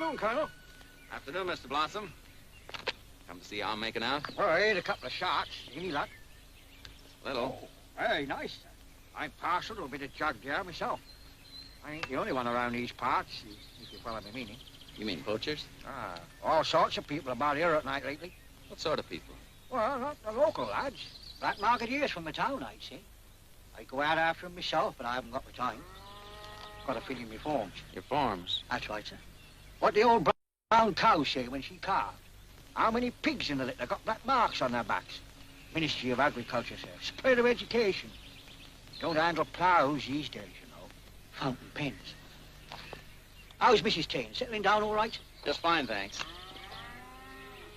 Afternoon, Colonel. Afternoon, Mr. Blossom. Come to see how I'm making out? Well, I ate a couple of shots. Any luck? Little. Oh, very nice. I'm partial to a bit of jug there myself. I ain't the only one around these parts, if you follow my meaning. You mean poachers? Ah, all sorts of people about here at night lately. What sort of people? Well, not the local lads. Black marketeers from the town, I'd say. I go out after them myself, but I haven't got the time. Got to fill in my forms. Your forms? That's right, sir. What the old brown cow say when she calved? How many pigs in the litter got black marks on their backs? Ministry of Agriculture, sir. Spread of education. Don't handle plows these days, you know. Fountain pens. How's Mrs. Tane? Settling down all right? Just fine, thanks.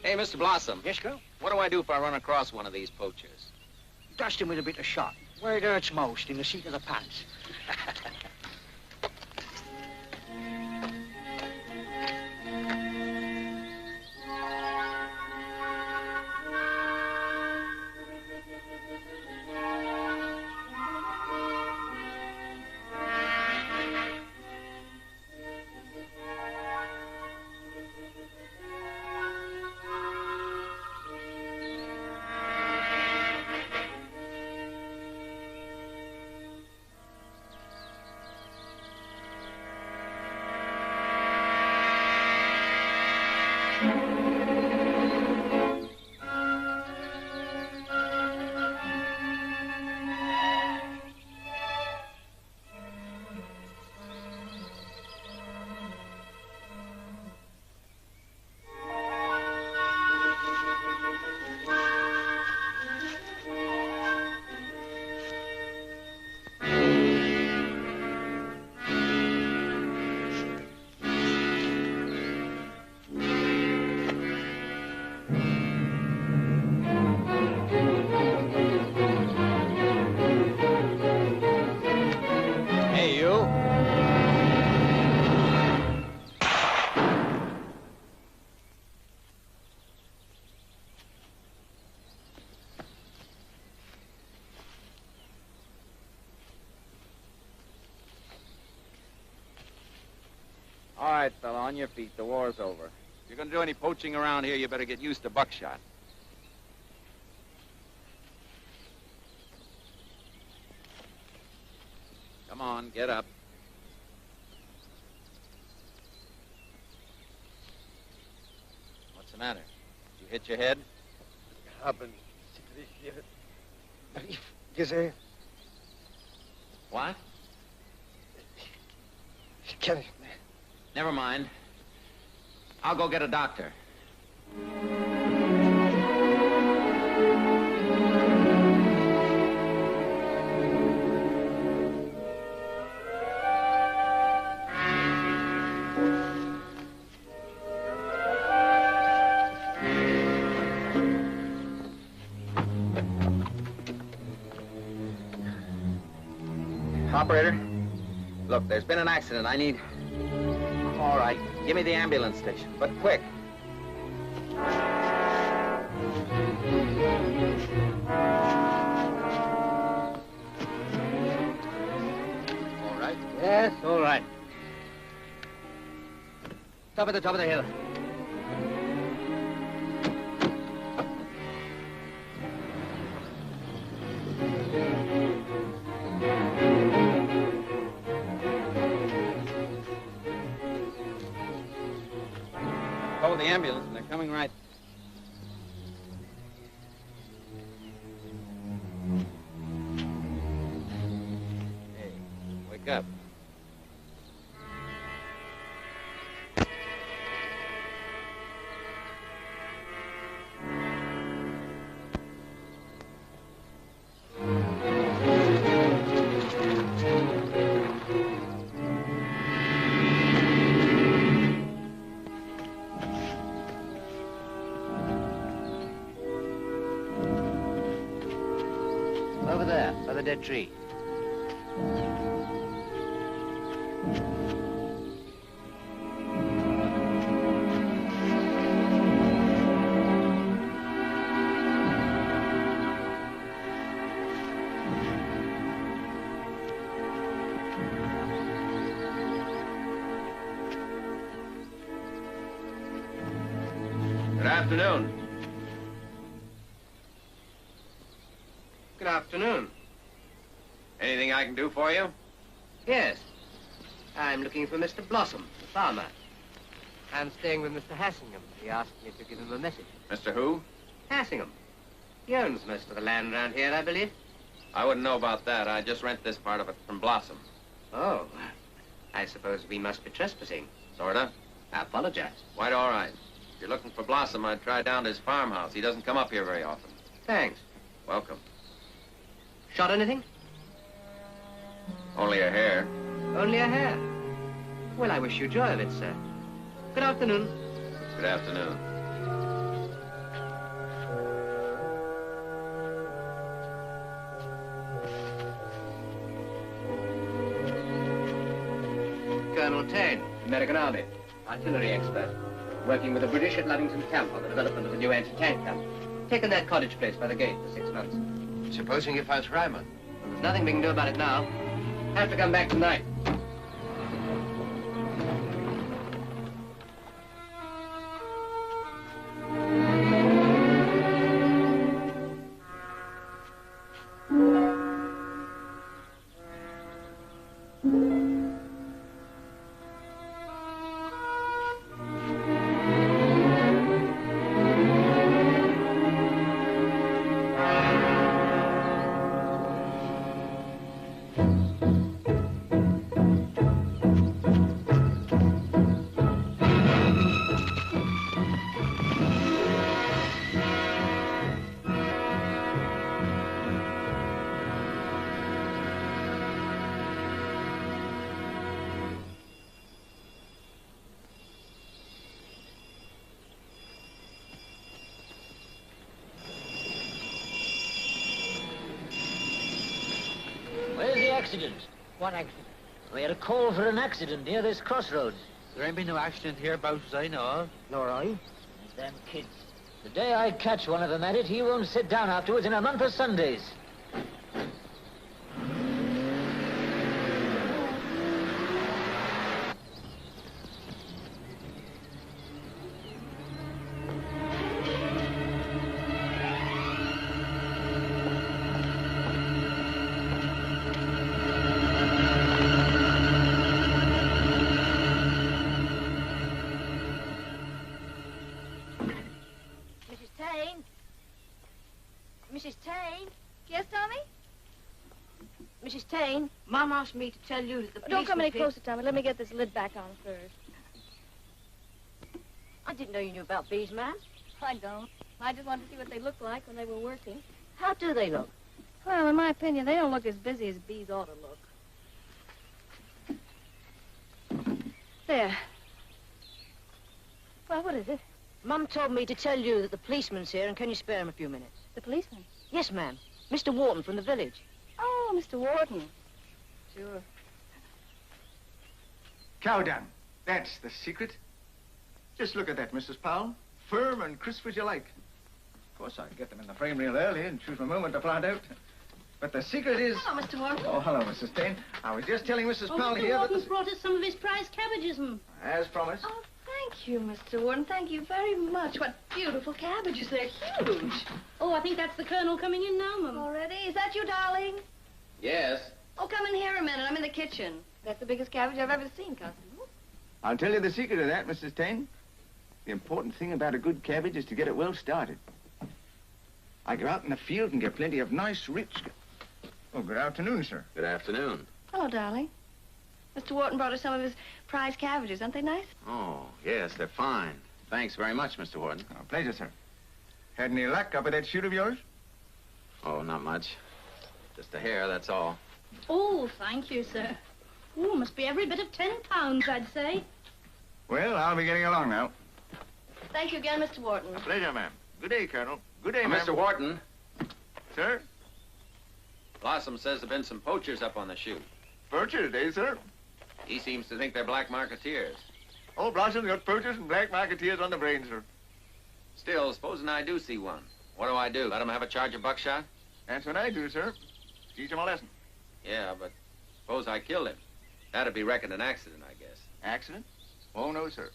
Hey, Mr. Blossom. Yes, girl? What do I do if I run across one of these poachers? Dust him with a bit of shot. Where it hurts most, in the seat of the pants. All right, fella, on your feet. The war's over. If you're going to do any poaching around here, you better get used to buckshot. Come on, get up. What's the matter? Did you hit your head? Haben Sie hier Brief gesehen? What? Ich kenne nicht mehr. Never mind. I'll go get a doctor. Operator, look, there's been an accident. I need... All right, give me the ambulance station, but quick. All right? Yes, all right. Top of the hill. Call the ambulance, and they're coming right. Hey, wake up. Over there, by the dead tree. Good afternoon. Good afternoon. Anything I can do for you? Yes. I'm looking for Mr. Blossom, the farmer. I'm staying with Mr. Hassingham. He asked me to give him a message. Mr. Who? Hassingham. He owns most of the land around here, I believe. I wouldn't know about that. I just rent this part of it from Blossom. Oh. I suppose we must be trespassing. Sorta. I apologize. Quite all right. If you're looking for Blossom, I'd try down to his farmhouse. He doesn't come up here very often. Thanks. Welcome. Shot anything? Only a hair. Only a hair. Well, I wish you joy of it, sir. Good afternoon. Good afternoon. Colonel Taine, American Army, artillery expert, working with the British at Luddington Camp on the development of a new anti-tank gun. Taken that cottage place by the gate for 6 months. Supposing you found Ryman? Well, there's nothing we can do about it now. Have to come back tonight. Where's the accident? What accident? We had a call for an accident near this crossroads. There ain't been no accident hereabouts as I know of. Nor I. It's them kids. The day I catch one of them at it, he won't sit down afterwards in a month of Sundays. Mrs. Taine? Yes, Tommy? Mrs. Taine, Mom asked me to tell you that the police... Don't come any closer, Tommy. Let me get this lid back on first. I didn't know you knew about bees, ma'am. I don't. I just wanted to see what they looked like when they were working. How do they look? Well, in my opinion, they don't look as busy as bees ought to look. There. Well, what is it? Mum told me to tell you that the policeman's here, and can you spare him a few minutes? The policeman? Yes, ma'am. Mr. Wharton from the village. Oh, Mr. Wharton. Sure. Cow dung. That's the secret. Just look at that, Mrs. Powell. Firm and crisp as you like. Of course, I can get them in the frame real early and choose my moment to plant out. But the secret is... Hello, Mr. Wharton. Oh, hello, Mrs. Taine. I was just telling Mrs. Powell Mr. here Wharton's that... brought us some of his prize cabbages, As promised. Oh, thank you, Mr. Wharton. Thank you very much. What beautiful cabbages. They're huge. Oh, I think that's the Colonel coming in now, Mum. Already? Is that you, darling? Yes. Oh, come in here a minute. I'm in the kitchen. That's the biggest cabbage I've ever seen, Constable. I'll tell you the secret of that, Mrs. Taine. The important thing about a good cabbage is to get it well started. I go out in the field and get plenty of nice, rich... Oh, good afternoon, sir. Good afternoon. Hello, darling. Mr. Wharton brought us some of his prize cabbages. Aren't they nice? Oh, yes, they're fine. Thanks very much, Mr. Wharton. Oh, pleasure, sir. Had any luck up at that shoot of yours? Oh, not much. Just a hair, that's all. Oh, thank you, sir. Oh, must be every bit of 10 pounds, I'd say. Well, I'll be getting along now. Thank you again, Mr. Wharton. A pleasure, ma'am. Good day, Colonel. Good day, ma'am. Mr. Wharton, Sir? Blossom says there have been some poachers up on the chute. Poachers, eh, sir? He seems to think they're black marketeers. Oh, Blossom's got poachers and black marketeers on the brain, sir. Still, supposing I do see one, what do? Let him have a charge of buckshot? That's what I do, sir. Teach him a lesson. Yeah, but suppose I killed him. That'd be reckoned an accident, I guess. Accident? Oh, no, sir.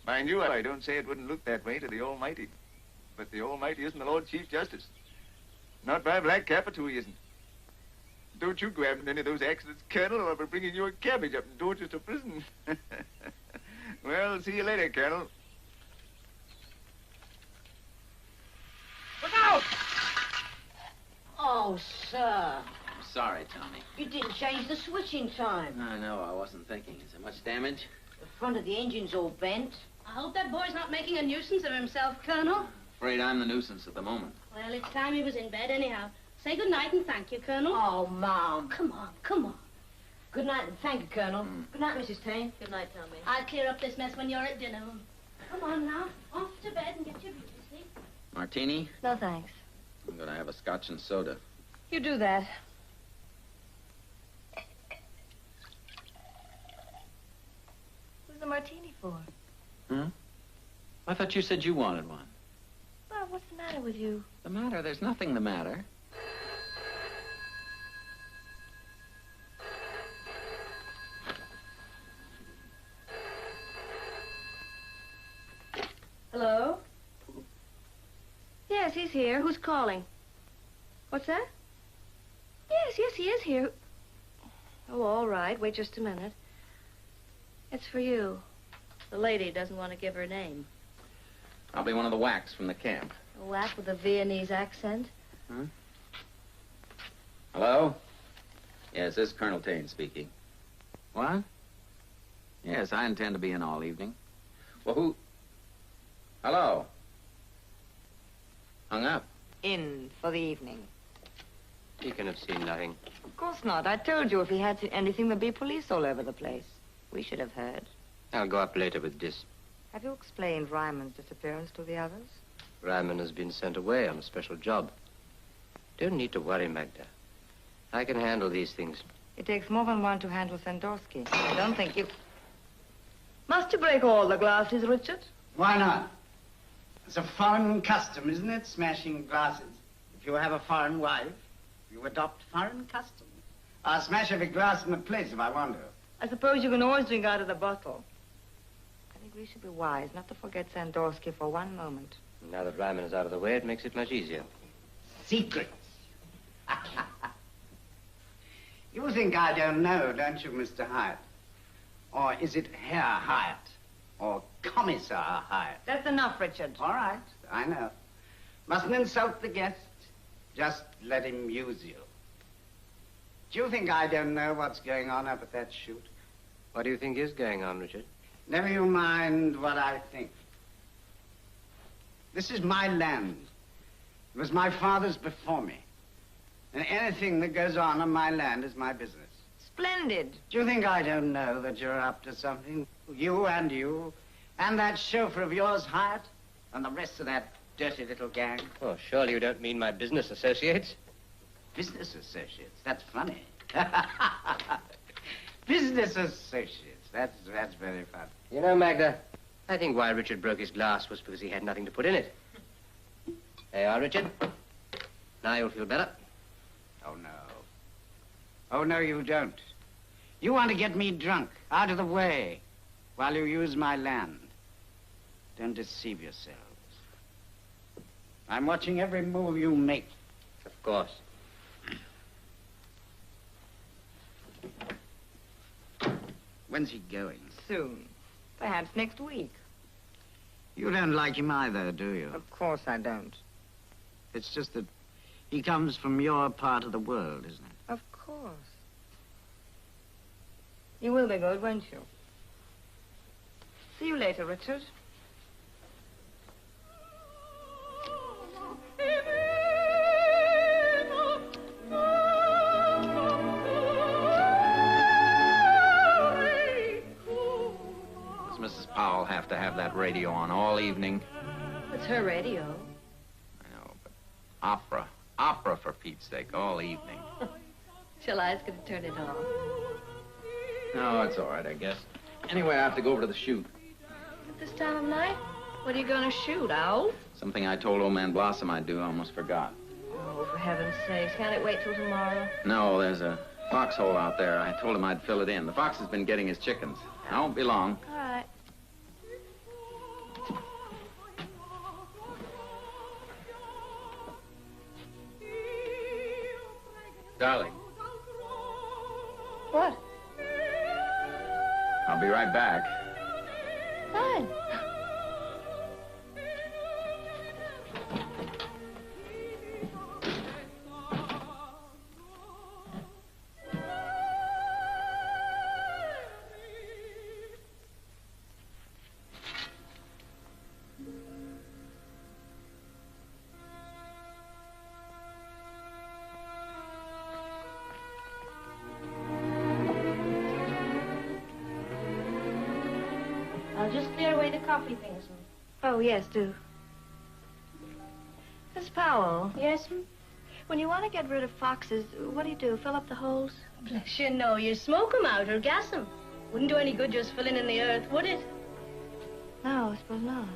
Mind you, I don't say it wouldn't look that way to the Almighty. But the Almighty isn't the Lord Chief Justice. Not by a black cap or two, he isn't. Don't you grab in any of those accidents, Colonel, or I'll be bringing your cabbage up in Dorchester prison. Well, see you later, Colonel. Look out! Oh, sir. I'm sorry, Tommy. You didn't change the switch in time. I know, I wasn't thinking. Is there much damage? The front of the engine's all bent. I hope that boy's not making a nuisance of himself, Colonel. Afraid I'm the nuisance at the moment. Well, it's time he was in bed anyhow. Say good night and thank you, Colonel. Oh, Mom. Come on, come on. Good night and thank you, Colonel. Good night, Mrs. Tane. Good night, Tommy. I'll clear up this mess when you're at dinner. Come on now, off to bed and get your beauty sleep. Martini? No, thanks. I'm gonna have a scotch and soda. You do that. Who's the martini for? Hmm? I thought you said you wanted one. Well, what's the matter with you? The matter? There's nothing the matter. Hello? Yes, he's here. Who's calling? What's that? Yes, he is here. Oh, all right. Wait just a minute. It's for you. The lady doesn't want to give her name. I'll be one of the whacks from the camp. A whack with a Viennese accent. Huh? Hello? Yes, this is Colonel Tane speaking. What? Yes, I intend to be in all evening. Well, who? Hello? Hung up. In for the evening. He can have seen nothing. Of course not. I told you if he had anything, there'd be police all over the place. We should have heard. I'll go up later with this. Have you explained Ryman's disappearance to the others? Ryman has been sent away on a special job. Don't need to worry, Magda. I can handle these things. It takes more than one to handle Sandorsky. I don't think you... Must you break all the glasses, Richard? Why not? It's a foreign custom, isn't it? Smashing glasses. If you have a foreign wife, you adopt foreign customs. I'll smash every glass in the place if I want to. I suppose you can always drink out of the bottle. I think we should be wise not to forget Sandorsky for one moment. Now that Ryman is out of the way, it makes it much easier. Secrets. You think I don't know, don't you, Mr. Hyatt? Or is it Herr Hyatt? Or Commissar Hyatt? That's enough, Richard. All right, I know. Mustn't insult the guest. Just let him use you. Do you think I don't know what's going on up at that shoot? What do you think is going on, Richard? Never you mind what I think. This is my land. It was my father's before me. And anything that goes on my land is my business. Splendid. Do you think I don't know that you're up to something? You, and that chauffeur of yours, Hyatt, and the rest of that dirty little gang. Oh, surely you don't mean my business associates? Business associates? That's funny. Business associates. That's very funny. You know, Magda, I think why Richard broke his glass was because he had nothing to put in it. There you are, Richard. Now you'll feel better. Oh, no. Oh, no, you don't. You want to get me drunk, out of the way, while you use my land. Don't deceive yourselves. I'm watching every move you make. Of course. When's he going? Soon. Perhaps next week. You don't like him either, do you? Of course I don't. It's just that he comes from your part of the world, isn't it? Of course. You will be good, won't you? See you later, Richard. Does Mrs. Powell have to have that radio on all evening? It's her radio. I know, but opera. Opera, for Pete's sake, all evening. Shall I ask her to turn it off? No, it's all right, I guess. Anyway, I have to go over to the shoot. At this time of night? What are you going to shoot, Owl? Something I told old man Blossom I'd do, I almost forgot. Oh, for heaven's sakes, can't it wait till tomorrow? No, there's a foxhole out there. I told him I'd fill it in. The fox has been getting his chickens. I won't be long. All right. Darling, What? I'll be right back. Fine. I'll just clear away the coffee things. Oh, yes, do. Miss Powell, Yes, ma'am? when you want to get rid of foxes, what do? Fill up the holes? Bless you, no. You smoke 'em out or gas 'em. Wouldn't do any good just filling in the earth, would it? No, I suppose not.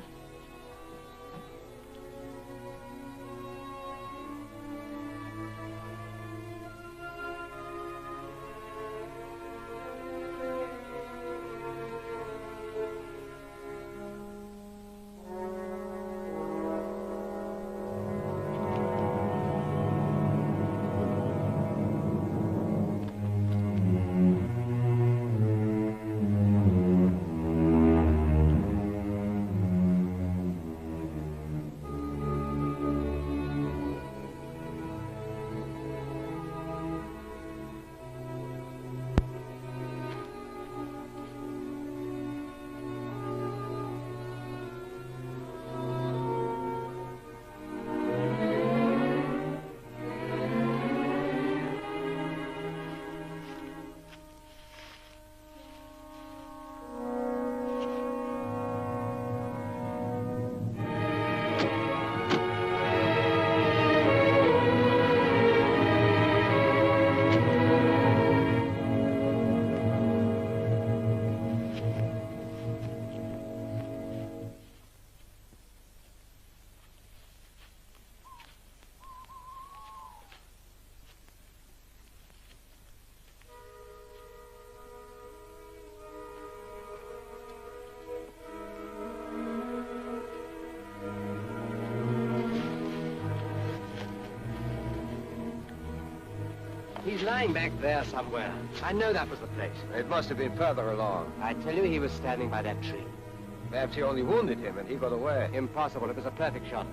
He's lying back there somewhere. I know that was the place. It must have been further along. I tell you, he was standing by that tree. Perhaps he only wounded him and he got away. Impossible. It was a perfect shot.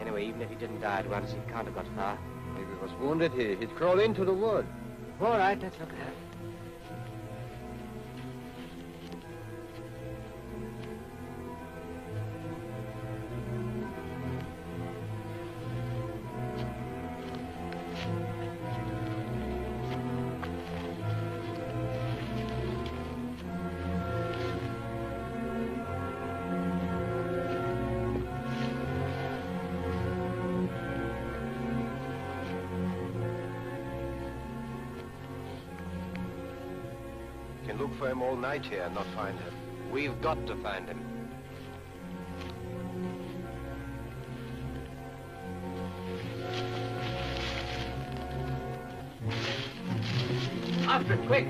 Anyway, even if he didn't die at once, he can't have got far. If he was wounded, he'd crawl into the wood. All right, let's look at it. Can look for him all night here and not find him. We've got to find him. After it, quick!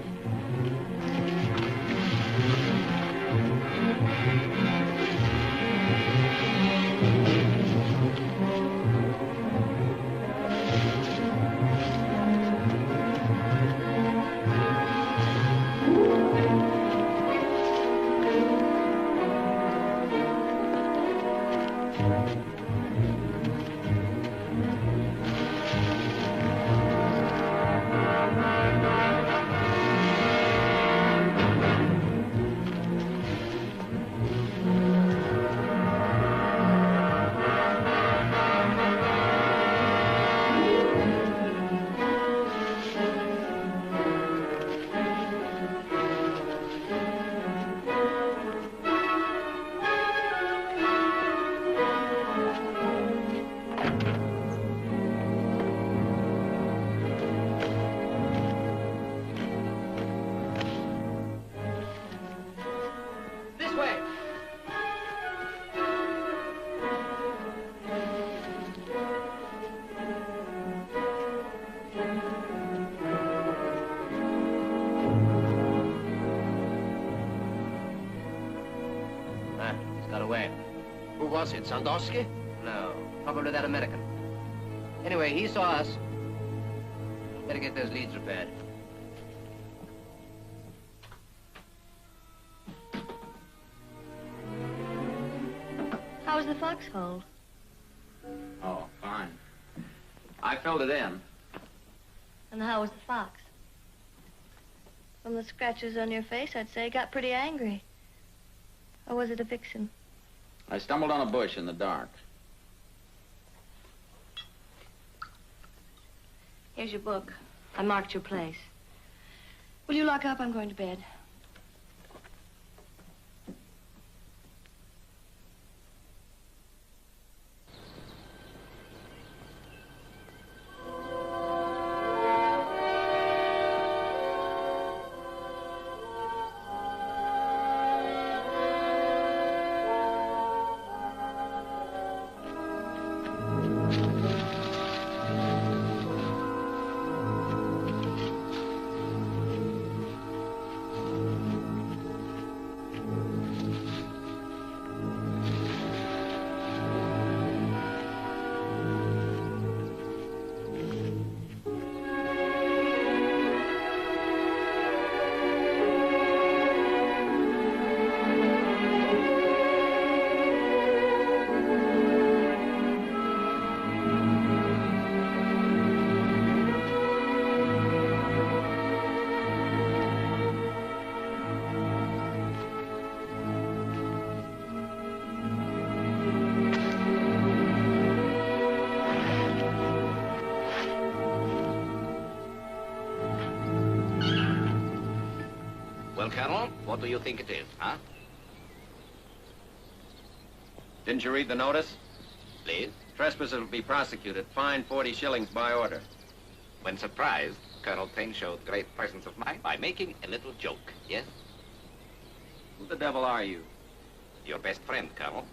Who was it, Sandowski? No, probably that American. Anyway, he saw us. Better get those leads repaired. How's the foxhole? Oh, fine. I filled it in. And how was the fox? From the scratches on your face, I'd say he got pretty angry. Or was it a vixen? I stumbled on a bush in the dark. Here's your book. I marked your place. Will you lock up? I'm going to bed. Well, Colonel, what do you think it is, huh? Didn't you read the notice? Please? Trespassers will be prosecuted. Fined 40 shillings by order. When surprised, Colonel Tane showed great presence of mind by making a little joke, yes? Who the devil are you? Your best friend, Colonel.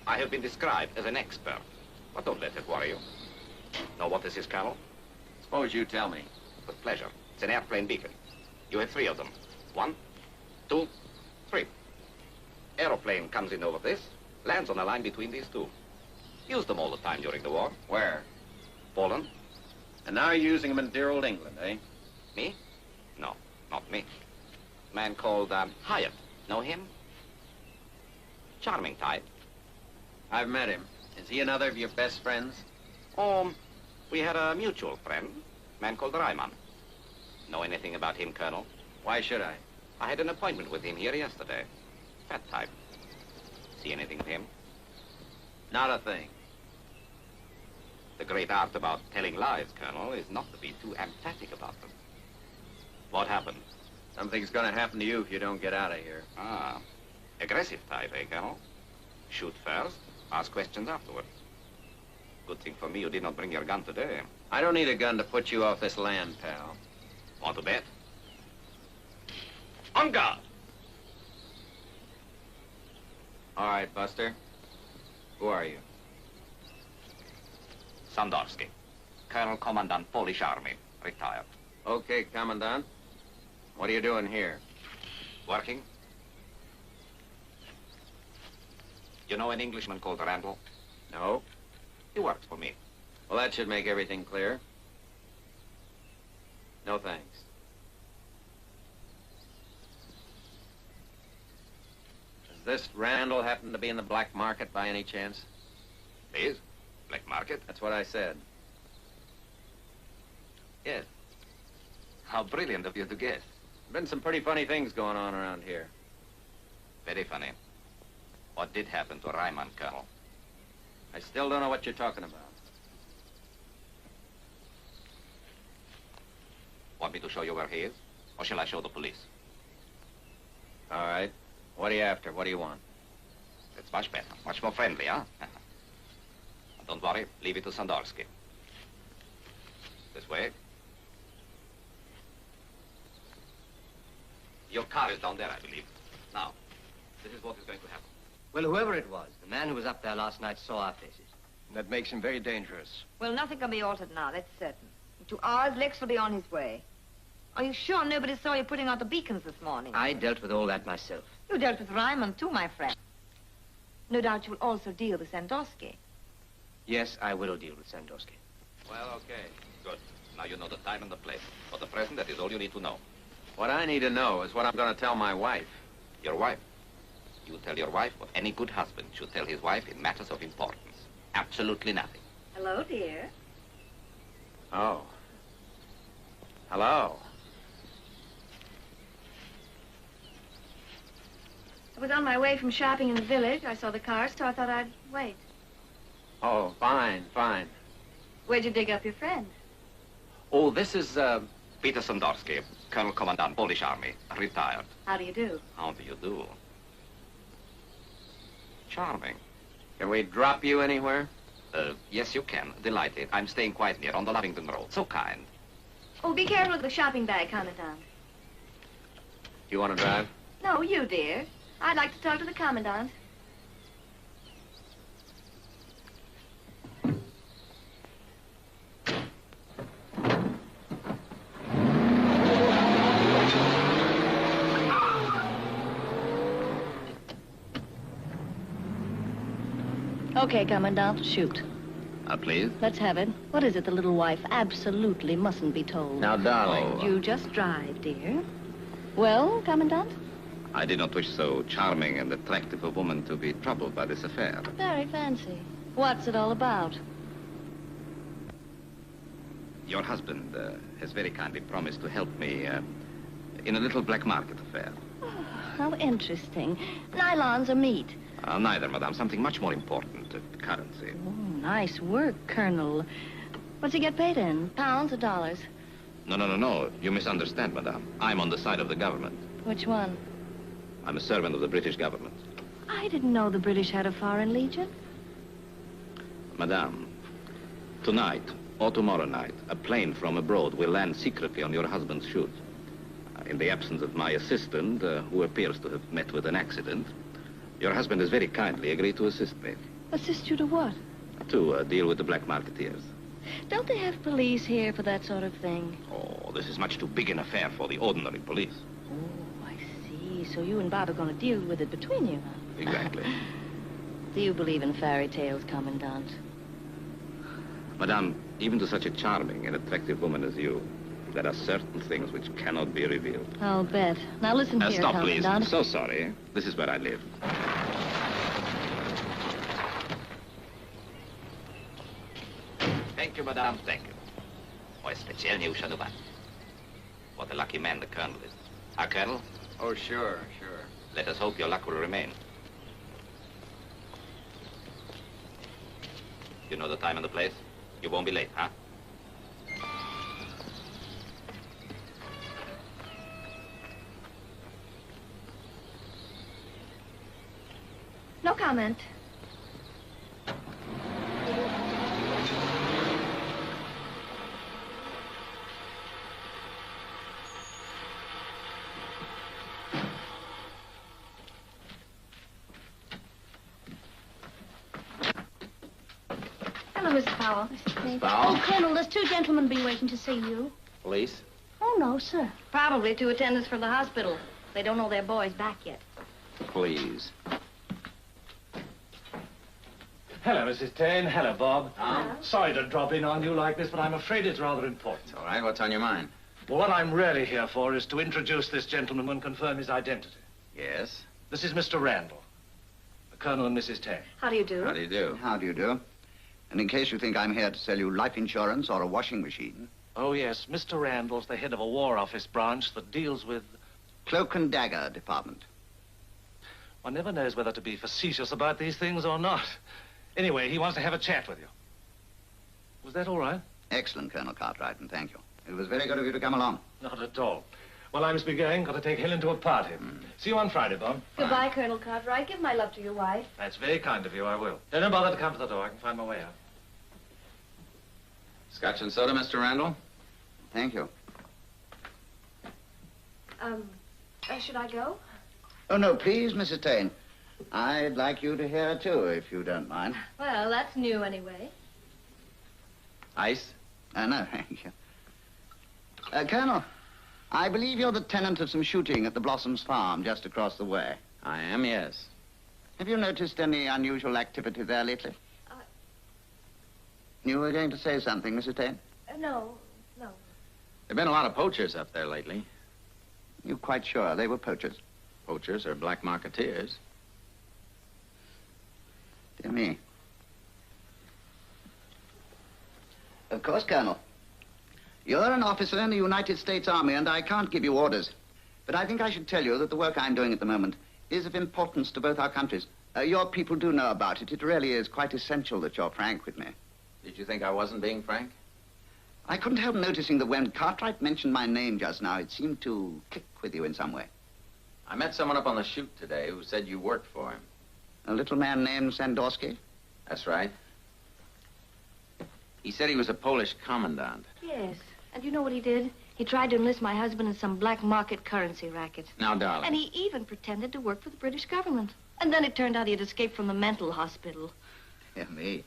I have been described as an expert, but don't let it worry you. Know what this is, Colonel? Suppose you tell me. With pleasure. It's an airplane beacon. You have 3 of them. 1, 2, 3. Aeroplane comes in over this, lands on a line between these 2. Used them all the time during the war. Where? Poland. And now you're using them in dear old England, eh? Me? No, not me. A man called Hyatt. Know him? Charming type. I've met him. Is he another of your best friends? We had a mutual friend, a man called Ryman. Know anything about him, Colonel? Why should I? I had an appointment with him here yesterday. Fat type. See anything of him? Not a thing. The great art about telling lies, Colonel, is not to be too emphatic about them. What happened? Something's gonna happen to you if you don't get out of here. Ah, aggressive type, eh, Colonel? Shoot first, ask questions afterwards. Good thing for me you did not bring your gun today. I don't need a gun to put you off this land, pal. Want to bet? On guard! All right, Buster. Who are you? Sandorsky, Colonel Commandant Polish Army, retired. Okay, Commandant. What are you doing here? Working? You know an Englishman called Randall? No. He works for me. Well, that should make everything clear. No thanks. Does this Randall happen to be in the black market by any chance? Please? Black market? That's what I said. Yes. How brilliant of you to guess. Been some pretty funny things going on around here. Very funny. What did happen to Ryman, Colonel? I still don't know what you're talking about. Want me to show you where he is? Or shall I show the police? All right. What are you after? What do you want? It's much better. Much more friendly, huh? Don't worry. Leave it to Sandorsky. This way. Your car is down there, I believe. Now, this is what is going to happen. Well, whoever it was, the man who was up there last night saw our faces. That makes him very dangerous. Well, nothing can be altered now, that's certain. In 2 hours, Lex will be on his way. Are you sure nobody saw you putting out the beacons this morning? I dealt with all that myself. You dealt with Ryman, too, my friend. No doubt you'll also deal with Sandorsky. Yes, I will deal with Sandorsky. Well, okay. Good. Now you know the time and the place. For the present, that is all you need to know. What I need to know is what I'm going to tell my wife. Your wife. You tell your wife what any good husband should tell his wife in matters of importance. Absolutely nothing. Hello, dear. Oh. Hello. I was on my way from shopping in the village. I saw the car, so I thought I'd wait. Oh, fine, fine. Where'd you dig up your friend? Oh, this is, Peter Sandorsky, Colonel Commandant, Polish Army, retired. How do you do? How do you do? Charming. Can we drop you anywhere? Yes, you can. Delighted. I'm staying quite near on the Lavington Road. So kind. Oh, be careful with the shopping bag, Commandant. You want to drive? No, you, dear. I'd like to talk to the Commandant. Okay, Commandant, shoot. Please? Let's have it. What is it the little wife absolutely mustn't be told? Now, darling. You just drive, dear. Well, Commandant? I did not wish so charming and attractive a woman to be troubled by this affair. Very fancy. What's it all about? Your husband has very kindly promised to help me in a little black market affair. Oh, how interesting. Nylons or meat? Neither, madame. Something much more important, currency. Oh, nice work, Colonel. What's he get paid in? Pounds or dollars? No. You misunderstand, madame. I'm on the side of the government. Which one? I'm a servant of the British government. I didn't know the British had a foreign legion. Madame, tonight or tomorrow night, a plane from abroad will land secretly on your husband's shoot. In the absence of my assistant, who appears to have met with an accident, your husband has very kindly agreed to assist me. Assist you to what? To deal with the black marketeers. Don't they have police here for that sort of thing? Oh, this is much too big an affair for the ordinary police. Oh, I see. So you and Bob are going to deal with it between you, huh? Exactly. Do you believe in fairy tales, Commandant? Madame, even to such a charming and attractive woman as you, there are certain things which cannot be revealed. I'll bet. Now listen here, Stop, please. Commandant. I'm so sorry. This is where I live. Thank you, madame. Thank you. Moje specjalnie uszanowanie. What a lucky man the colonel is. Colonel? Oh, sure. Let us hope your luck will remain. You know the time and the place? You won't be late, huh? No comment. Hello, Mrs. Powell. Powell? Oh, Colonel, there's two gentlemen be waiting to see you. Police? Oh, no, sir. Probably two attendants from the hospital. They don't know their boy's back yet. Please. Hello, Mrs. Taine. Hello, Bob. Tom? Sorry to drop in on you like this, but I'm afraid it's rather important. It's all right. What's on your mind? Well, what I'm really here for is to introduce this gentleman and confirm his identity. Yes? This is Mr. Randall, the Colonel and Mrs. Taine. How do you do? How do you do? How do you do? And in case you think I'm here to sell you life insurance or a washing machine... Oh, yes. Mr. Randall's the head of a War Office branch that deals with... Cloak and Dagger Department. One never knows whether to be facetious about these things or not. Anyway, he wants to have a chat with you. Was that all right? Excellent, Colonel Cartwright, and thank you. It was very good of you to come along. Not at all. Well, I must be going. Got to take Helen to a party. See you on Friday, Bob. Goodbye, Colonel Cartwright. Give my love to your wife. That's very kind of you. I will. Don't bother to come to the door. I can find my way out. Scotch and soda, Mr. Randall? Thank you. Should I go? Oh, no, please, Mrs. Taine. I'd like you to hear it, too, if you don't mind. Well, that's new anyway. Ice? No, thank you. Colonel, I believe you're the tenant of some shooting at the Blossoms Farm just across the way. I am, yes. Have you noticed any unusual activity there lately? You were going to say something, Mrs. Taine? No. There have been a lot of poachers up there lately. You quite sure they were poachers? Poachers or black marketeers. Dear me. Of course, Colonel. You're an officer in the United States Army, and I can't give you orders. But I think I should tell you that the work I'm doing at the moment is of importance to both our countries. Your people do know about it. It really is quite essential that you're frank with me. Did you think I wasn't being frank? I couldn't help noticing that when Cartwright mentioned my name just now, it seemed to click with you in some way. I met someone up on the chute today who said you worked for him. A little man named Sandorsky? That's right. He said he was a Polish commandant. Yes. And you know what he did? He tried to enlist my husband in some black market currency racket. Now, darling. And he even pretended to work for the British government. And then it turned out he had escaped from the mental hospital. Yeah, me.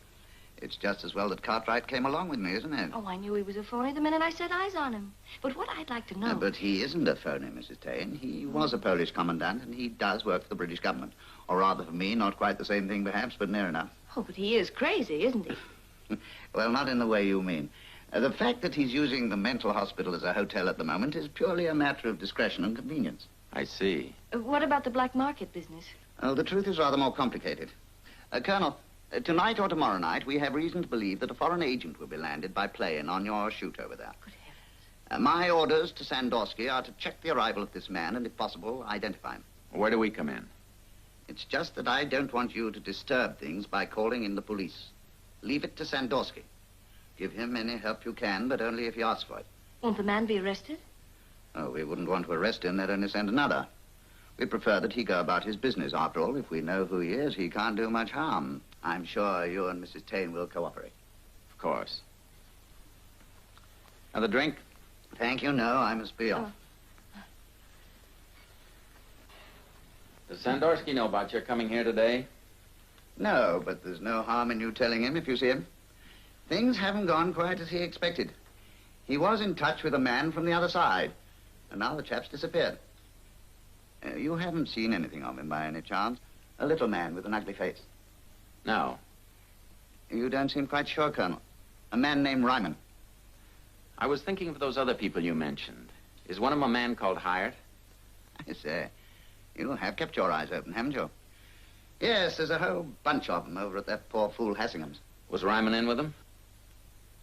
It's just as well that Cartwright came along with me, isn't it? Oh, I knew he was a phony the minute I set eyes on him. But what I'd like to know... But he isn't a phony, Mrs. Taine. He was a Polish commandant, and he does work for the British government. Or rather, for me, not quite the same thing, perhaps, but near enough. Oh, but he is crazy, isn't he? Well, not in the way you mean. The fact that he's using the mental hospital as a hotel at the moment is purely a matter of discretion and convenience. I see. What about the black market business? Oh, the truth is rather more complicated. Colonel, tonight or tomorrow night, we have reason to believe that a foreign agent will be landed by plane on your chute over there. Good heavens. My orders to Sandorsky are to check the arrival of this man and, if possible, identify him. Where do we come in? It's just that I don't want you to disturb things by calling in the police. Leave it to Sandorsky. Give him any help you can, but only if he asks for it. Won't the man be arrested? Oh, we wouldn't want to arrest him. They'd only send another. We prefer that he go about his business. After all, if we know who he is, he can't do much harm. I'm sure you and Mrs. Taine will cooperate. Of course. Another drink? Thank you. No, I must be off. Does Sandorsky know about your coming here today? No, but there's no harm in you telling him if you see him. Things haven't gone quite as he expected. He was in touch with a man from the other side, and now the chap's disappeared. You haven't seen anything of him by any chance? A little man with an ugly face. No. You don't seem quite sure, Colonel. A man named Ryman. I was thinking of those other people you mentioned. Is one of them a man called Hyatt? I say, you have kept your eyes open, haven't you? Yes, there's a whole bunch of them over at that poor fool Hassingham's. Was Ryman in with them?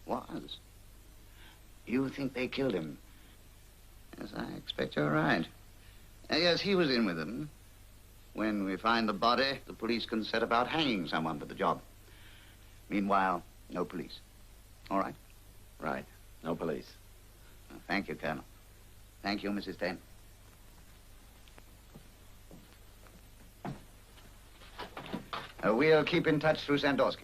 Was. You think they killed him? Yes, I expect you're right. Yes, he was in with them. When we find the body, the police can set about hanging someone for the job. Meanwhile, no police. All right? Right. No police. Thank you, Colonel. Thank you, Mrs. Taine. We'll keep in touch through Sandorsky.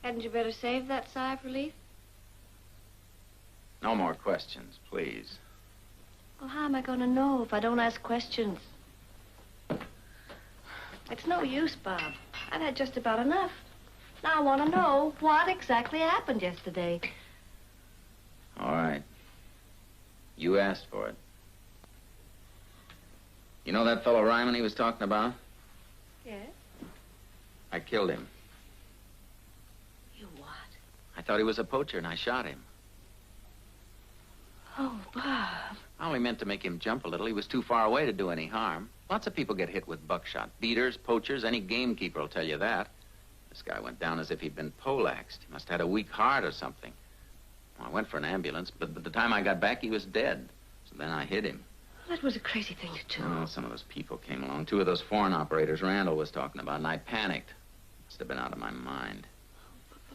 Hadn't you better save that sigh of relief? No more questions, please. Well, how am I going to know if I don't ask questions? It's no use, Bob. I've had just about enough. Now I want to know what exactly happened yesterday. All right. You asked for it. You know that fellow Ryman he was talking about? Yes? I killed him. You what? I thought he was a poacher, and I shot him. Oh, Bob. I only meant to make him jump a little. He was too far away to do any harm. Lots of people get hit with buckshot. Beaters, poachers, any gamekeeper will tell you that. This guy went down as if he'd been poleaxed. He must have had a weak heart or something. Well, I went for an ambulance, but by the time I got back, he was dead. So then I hit him. That was a crazy thing to do. Oh, some of those people came along. Two of those foreign operators Randall was talking about, and I panicked. Must have been out of my mind.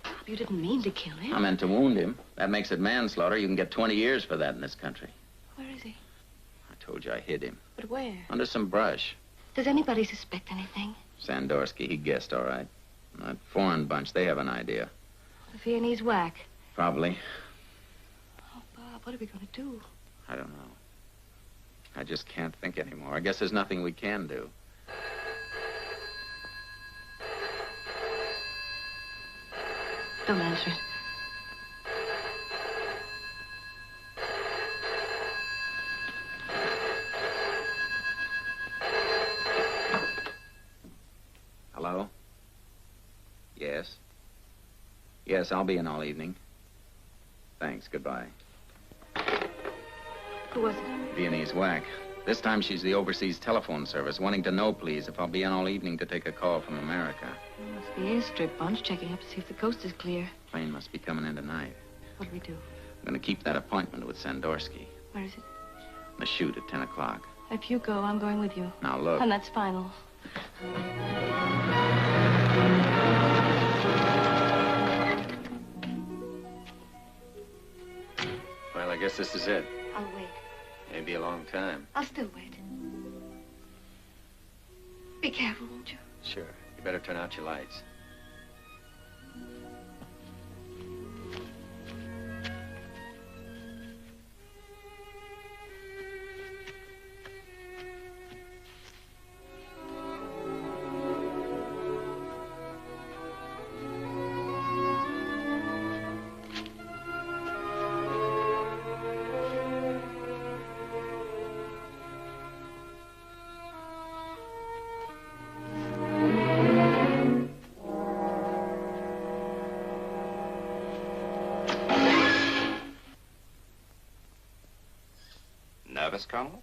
Bob, you didn't mean to kill him. I meant to wound him. That makes it manslaughter. You can get 20 years for that in this country. Where is he? I told you I hid him. But where? Under some brush. Does anybody suspect anything? Sandorsky, he guessed all right. And that foreign bunch, they have an idea. The Viennese whack. Probably. Oh, Bob, what are we going to do? I don't know. I just can't think anymore. I guess there's nothing we can do. Don't answer it. guess. I'll be in all evening. Thanks. Goodbye. Who was it? Viennese whack. This time she's the overseas telephone service, wanting to know, please, if I'll be in all evening to take a call from America. It must be a strip bunch checking up to see if the coast is clear. Plane must be coming in tonight. What do we do? I'm going to keep that appointment with Sandorsky. Where is it? The shoot at 10 o'clock. If you go, I'm going with you. Now, look. And that's final. Well, I guess this is it. I'll wait. Maybe a long time. I'll still wait. Be careful, won't you? Sure. You better turn out your lights. Nervous, Colonel?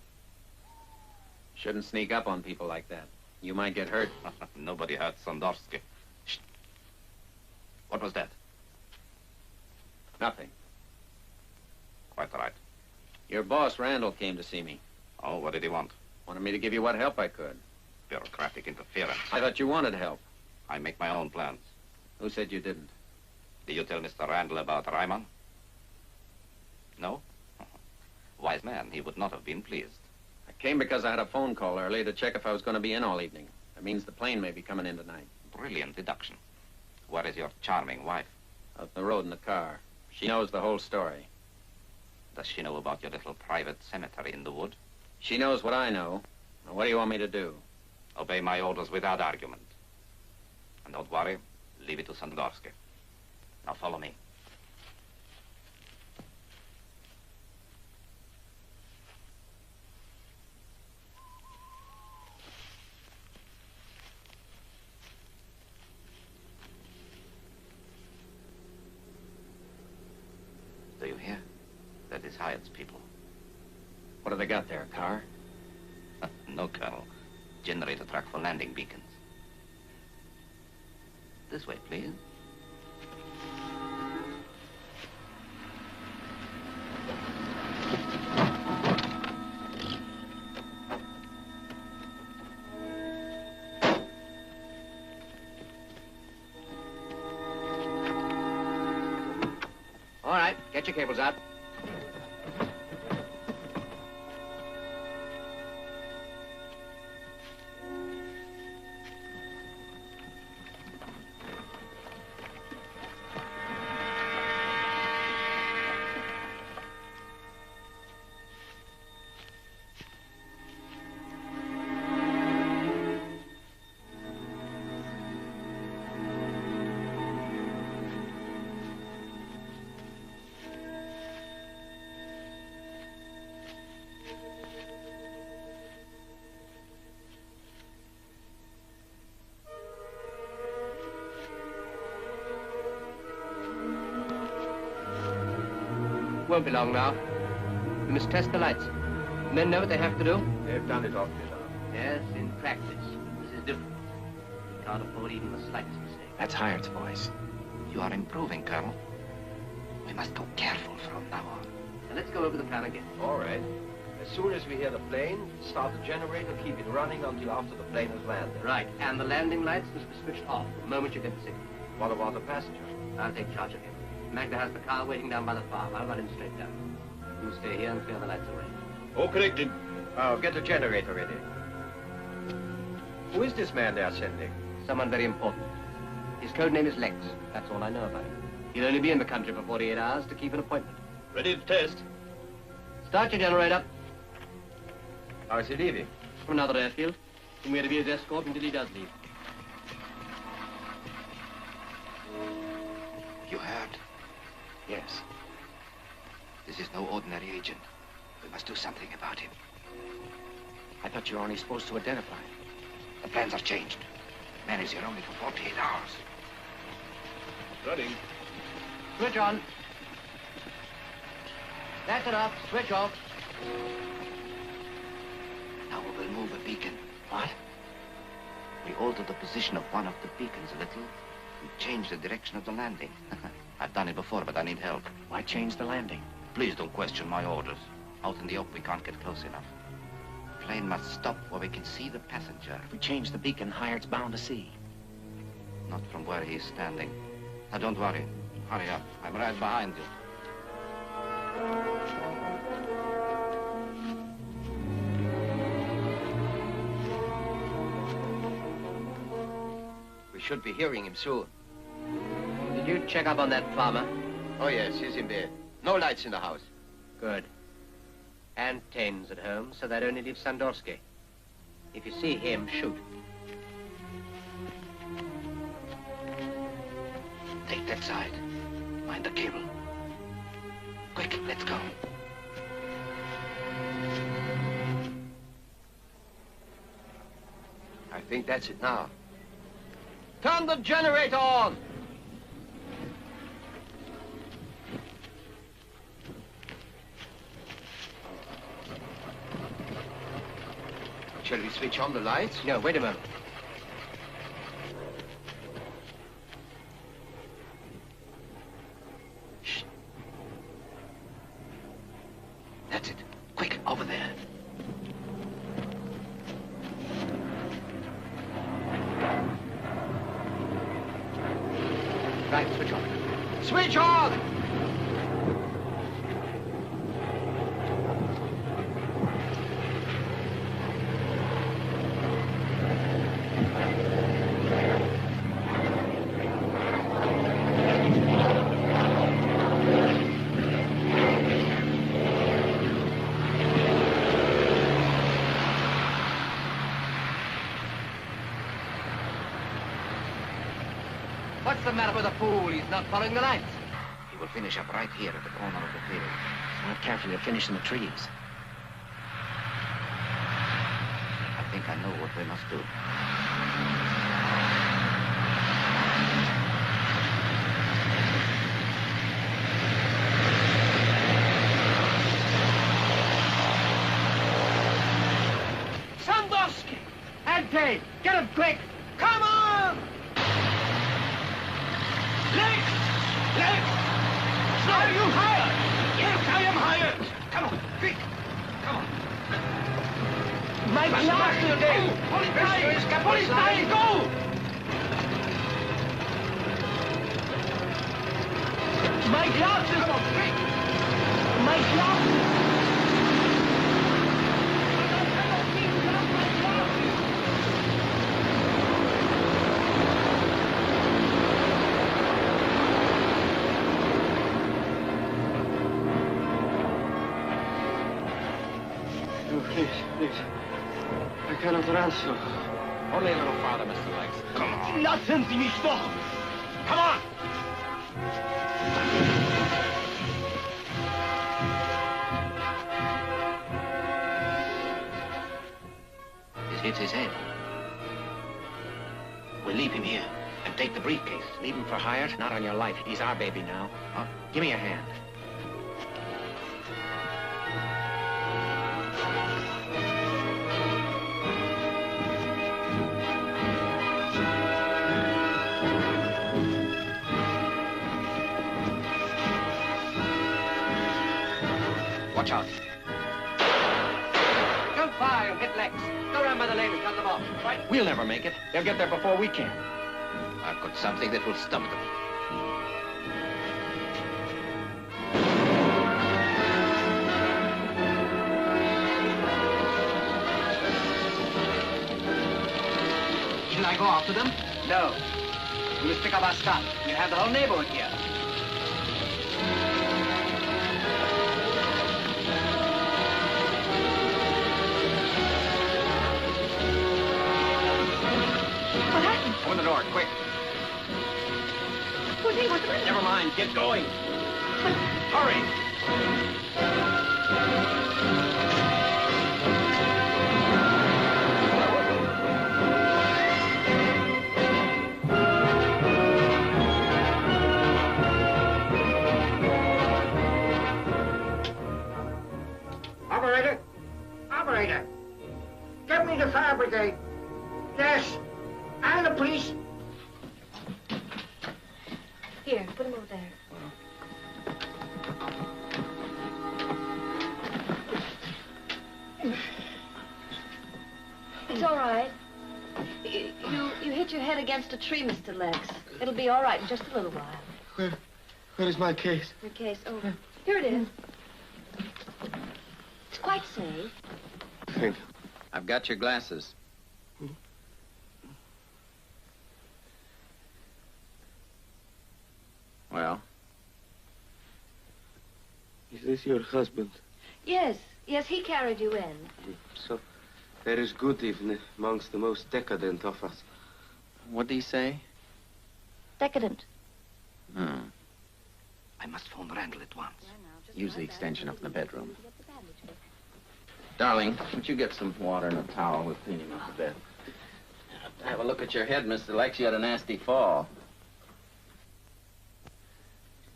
Shouldn't sneak up on people like that. You might get hurt. Nobody hurt Sandorsky. Shh. What was that? Nothing. Quite right. Your boss, Randall, came to see me. Oh, what did he want? Wanted me to give you what help I could. Bureaucratic interference. I thought you wanted help. I make my own plans. Who said you didn't? Did you tell Mr. Randall about Ryman? No? Wise man, he would not have been pleased. I came because I had a phone call earlier to check if I was going to be in all evening. That means the plane may be coming in tonight. Brilliant deduction. Where is your charming wife? Out the road in the car. She knows the whole story. Does she know about your little private cemetery in the wood? She knows what I know. Now, what do you want me to do? Obey my orders without argument. And don't worry, leave it to Sandorsky. Now follow me. Do you hear? That is Hyatt's people. What have they got there, a car? No, Colonel. Generator track for landing beacons. This way, please. All right, get your cables out. Won't be long now. We must test the lights. Men know what they have to do? They've done it often enough. Yes, in practice. This is different. We can't afford even the slightest mistake. That's Hyatt's voice. You are improving, Colonel. We must go careful from now on. Now let's go over the plan again. All right. As soon as we hear the plane, start the generator, keep it running until after the plane has landed. Right, and the landing lights must be switched off the moment you get the signal. What about the passenger? I'll take charge of him. Magda has the car waiting down by the farm. I'll run him straight down. You stay here and clear the lights away. Oh, connected. Oh, get the generator ready. Who is this man they are sending? Someone very important. His code name is Lex. That's all I know about him. He'll only be in the country for 48 hours to keep an appointment. Ready to test. Start your generator. How is he leaving? From another airfield. And we're to be his escort until he does leave. You heard? Yes. This is no ordinary agent. We must do something about him. I thought you were only supposed to identify him. The plans are changed. Man is here only for 48 hours. Running. Switch on. That's enough. Switch off. Now we will move a beacon. What? We alter the position of one of the beacons a little and change the direction of the landing. I've done it before, but I need help. Why change the landing? Please don't question my orders. Out in the open, we can't get close enough. The plane must stop where we can see the passenger. If we change the beacon higher, it's bound to see. Not from where he's standing. Now, don't worry. Hurry up. I'm right behind you. We should be hearing him soon. Did you check up on that farmer? Oh, yes, he's in bed. No lights in the house. Good. And Tain's at home, so that only leaves Sandorsky. If you see him, shoot. Take that side. Mind the cable. Quick, let's go. I think that's it now. Turn the generator on! Shall we switch on the lights? No, wait a moment. Shh. That's it. Quick, over there. Right, switch on. Switch on! What's the matter with the fool? He's not following the lights. He will finish up right here at the corner of the field. Not careful, you'll finish in the trees. I think I know what we must do. Sandorsky! Ante! Get him quick! Come on! Legs! Legs! Are you hired? Yes, I am hired. Come on, quick. Come on. My glasses! Go! Police! Go! My glasses! Come on, quick! My glasses! Please. I cannot run so. Only a little farther, Mr. Legs. Come on. Lassen Sie mich doch! Come on! It hits his head. We'll leave him here and take the briefcase. Leave him for hire? Not on your life. He's our baby now. Huh? Give me your hand. Watch out. Don't fire and hit Lex. Go around by the lane and cut them off. Right? We'll never make it. They'll get there before we can. I've got something that will stump them. Shall I go after them? No. We must pick up our stuff. We'll have the whole neighborhood here. What happened? Open the door, quick. Pussy, what's the matter? Never mind, get going. Hurry. fire brigade. Yes. And the police. Here, put him over there. It's all right. You hit your head against a tree, Mr. Lex. It'll be all right in just a little while. Where is my case? Your case? Oh, here it is. It's quite safe. Thank you. I've got your glasses. Well? Is this your husband? Yes, he carried you in. So, there is good even amongst the most decadent of us. What'd he say? Decadent. I must phone Randall at once. Use the extension up in the bedroom. Darling, would you get some water and a towel? We're cleaning up the bed. Have a look at your head, Mr. Lex. You had a nasty fall.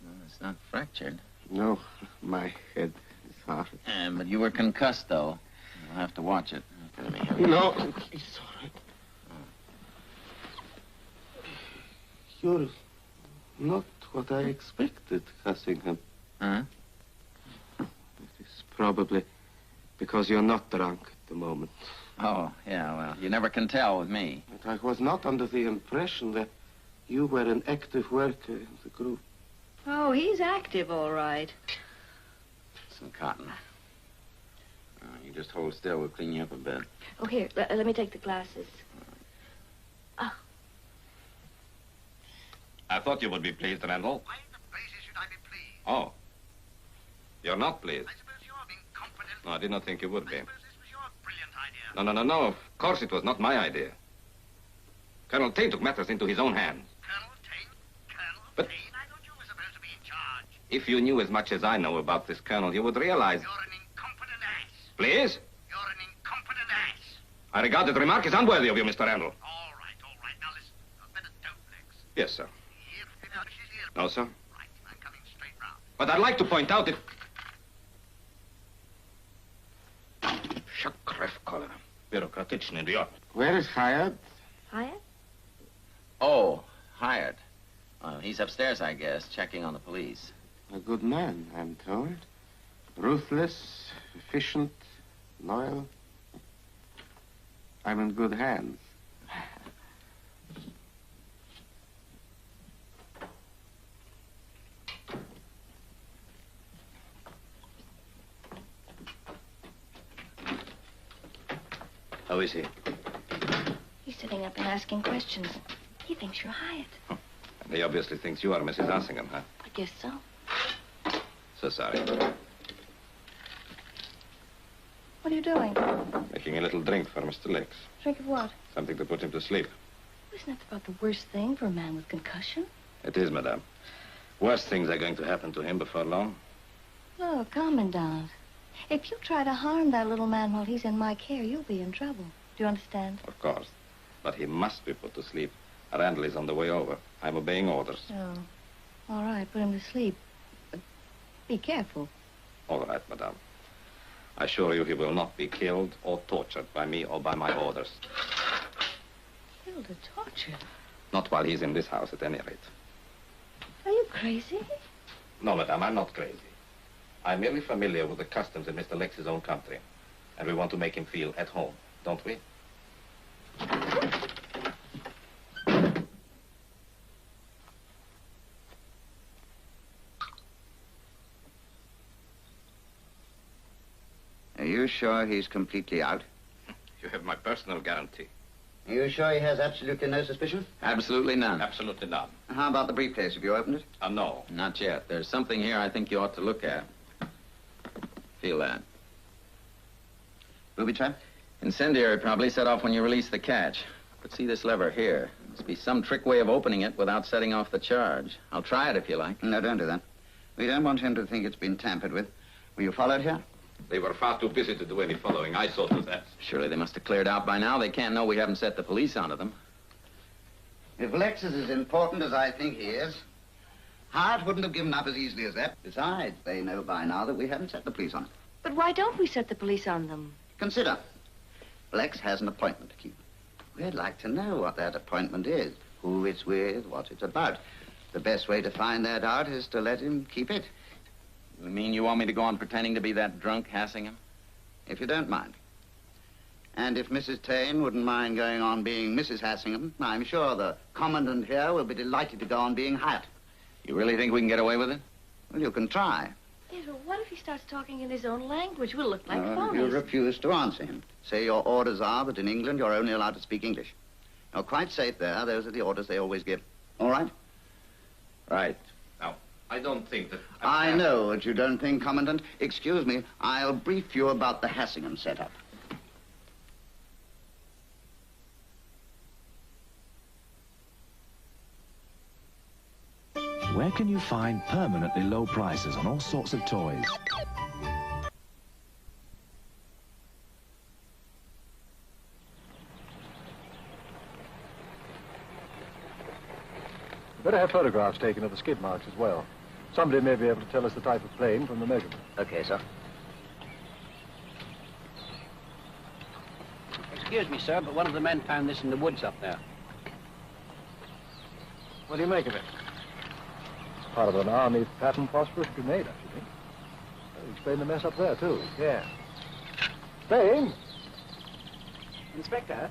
Well, it's not fractured. No, my head is hard. But you were concussed, though. You'll have to watch it. Let me have No, it's all right. You're not what I expected, Cassingham. Huh? It is probably because you're not drunk at the moment. Oh, yeah, well, you never can tell with me. But I was not under the impression that you were an active worker in the group. Oh, he's active, all right. Some cotton. You just hold still. We'll clean you up a bit. Oh, here, let me take the glasses. Oh. I thought you would be pleased, Randall. Why in the blazes should I be pleased? Oh. You're not pleased. I suppose you're being competent. No, I did not think you would be. I suppose this was your brilliant idea. No. Of course it was not my idea. Colonel Tate took matters into his own hands. Colonel Tate? But I thought you were supposed to be in charge. if you knew as much as I know about this colonel, you would realize... You're an incompetent ass. Please? You're an incompetent ass. I regard that remark as unworthy of you, Mr. Randall. All right. Now listen. You'd better don't, Lex. Yes, sir. She's here. No, sir. Right. I'm coming straight round. But I'd like to point out that... Shakref Colonel. Bürokratyczny idiot. Where is Hyatt? Hyatt? Oh, hired. He's upstairs, I guess, checking on the police. A good man, I'm told. Ruthless, efficient, loyal. I'm in good hands. How is he? He's sitting up and asking questions. He thinks you're Hyatt. And he obviously thinks you are Mrs. Assingham, huh? I guess so. So sorry. What are you doing? Making a little drink for Mr. Lex. Drink of what? Something to put him to sleep. Isn't that about the worst thing for a man with concussion? It is, madame. Worse things are going to happen to him before long. Look, Commandant. If you try to harm that little man while he's in my care, you'll be in trouble. Do you understand? Of course. But he must be put to sleep. Randall is on the way over. I'm obeying orders. Oh. All right, put him to sleep. But be careful. All right, madame. I assure you he will not be killed or tortured by me or by my orders. Killed or tortured? Not while he's in this house, at any rate. Are you crazy? No, madame, I'm not crazy. I'm merely familiar with the customs in Mr. Lex's own country. And we want to make him feel at home, don't we? Are you sure he's completely out? You have my personal guarantee. Are you sure he has absolutely no suspicion? Absolutely none. Absolutely none. How about the briefcase? Have you opened it? No. Not yet. There's something here I think you ought to look at. Feel that. Booby trap? Incendiary probably set off when you release the catch. But see this lever here. Must be some trick way of opening it without setting off the charge. I'll try it if you like. No, don't do that. We don't want him to think it's been tampered with. Were you followed here? They were far too busy to do any following. I saw to that. Surely they must have cleared out by now. They can't know we haven't set the police onto them. If Lex is as important as I think he is, Hart wouldn't have given up as easily as that. Besides, they know by now that we haven't set the police on it. But why don't we set the police on them? Consider, Lex has an appointment to keep. We'd like to know what that appointment is, who it's with, what it's about. The best way to find that out is to let him keep it. You mean you want me to go on pretending to be that drunk Hassingham? If you don't mind. And if Mrs. Taine wouldn't mind going on being Mrs. Hassingham, I'm sure the commandant here will be delighted to go on being Hyatt. You really think we can get away with it? Well, you can try. Yes, but what if he starts talking in his own language? We'll look like You phonies. refuse to answer him. Say your orders are that in England you're only allowed to speak English. You're quite safe there. Those are the orders they always give. All right? Right. Now, I don't think that... I know what you don't think, Commandant. Excuse me, I'll brief you about the Hassingham setup. Where can you find permanently low prices on all sorts of toys? Better have photographs taken of the skid marks as well. Somebody may be able to tell us the type of plane from the measurement. Okay, sir. Excuse me, sir, but one of the men found this in the woods up there. What do you make of it? It's part of an army pattern phosphorus grenade, I should think. That'll explain the mess up there, too. Yeah. Spain? Inspector,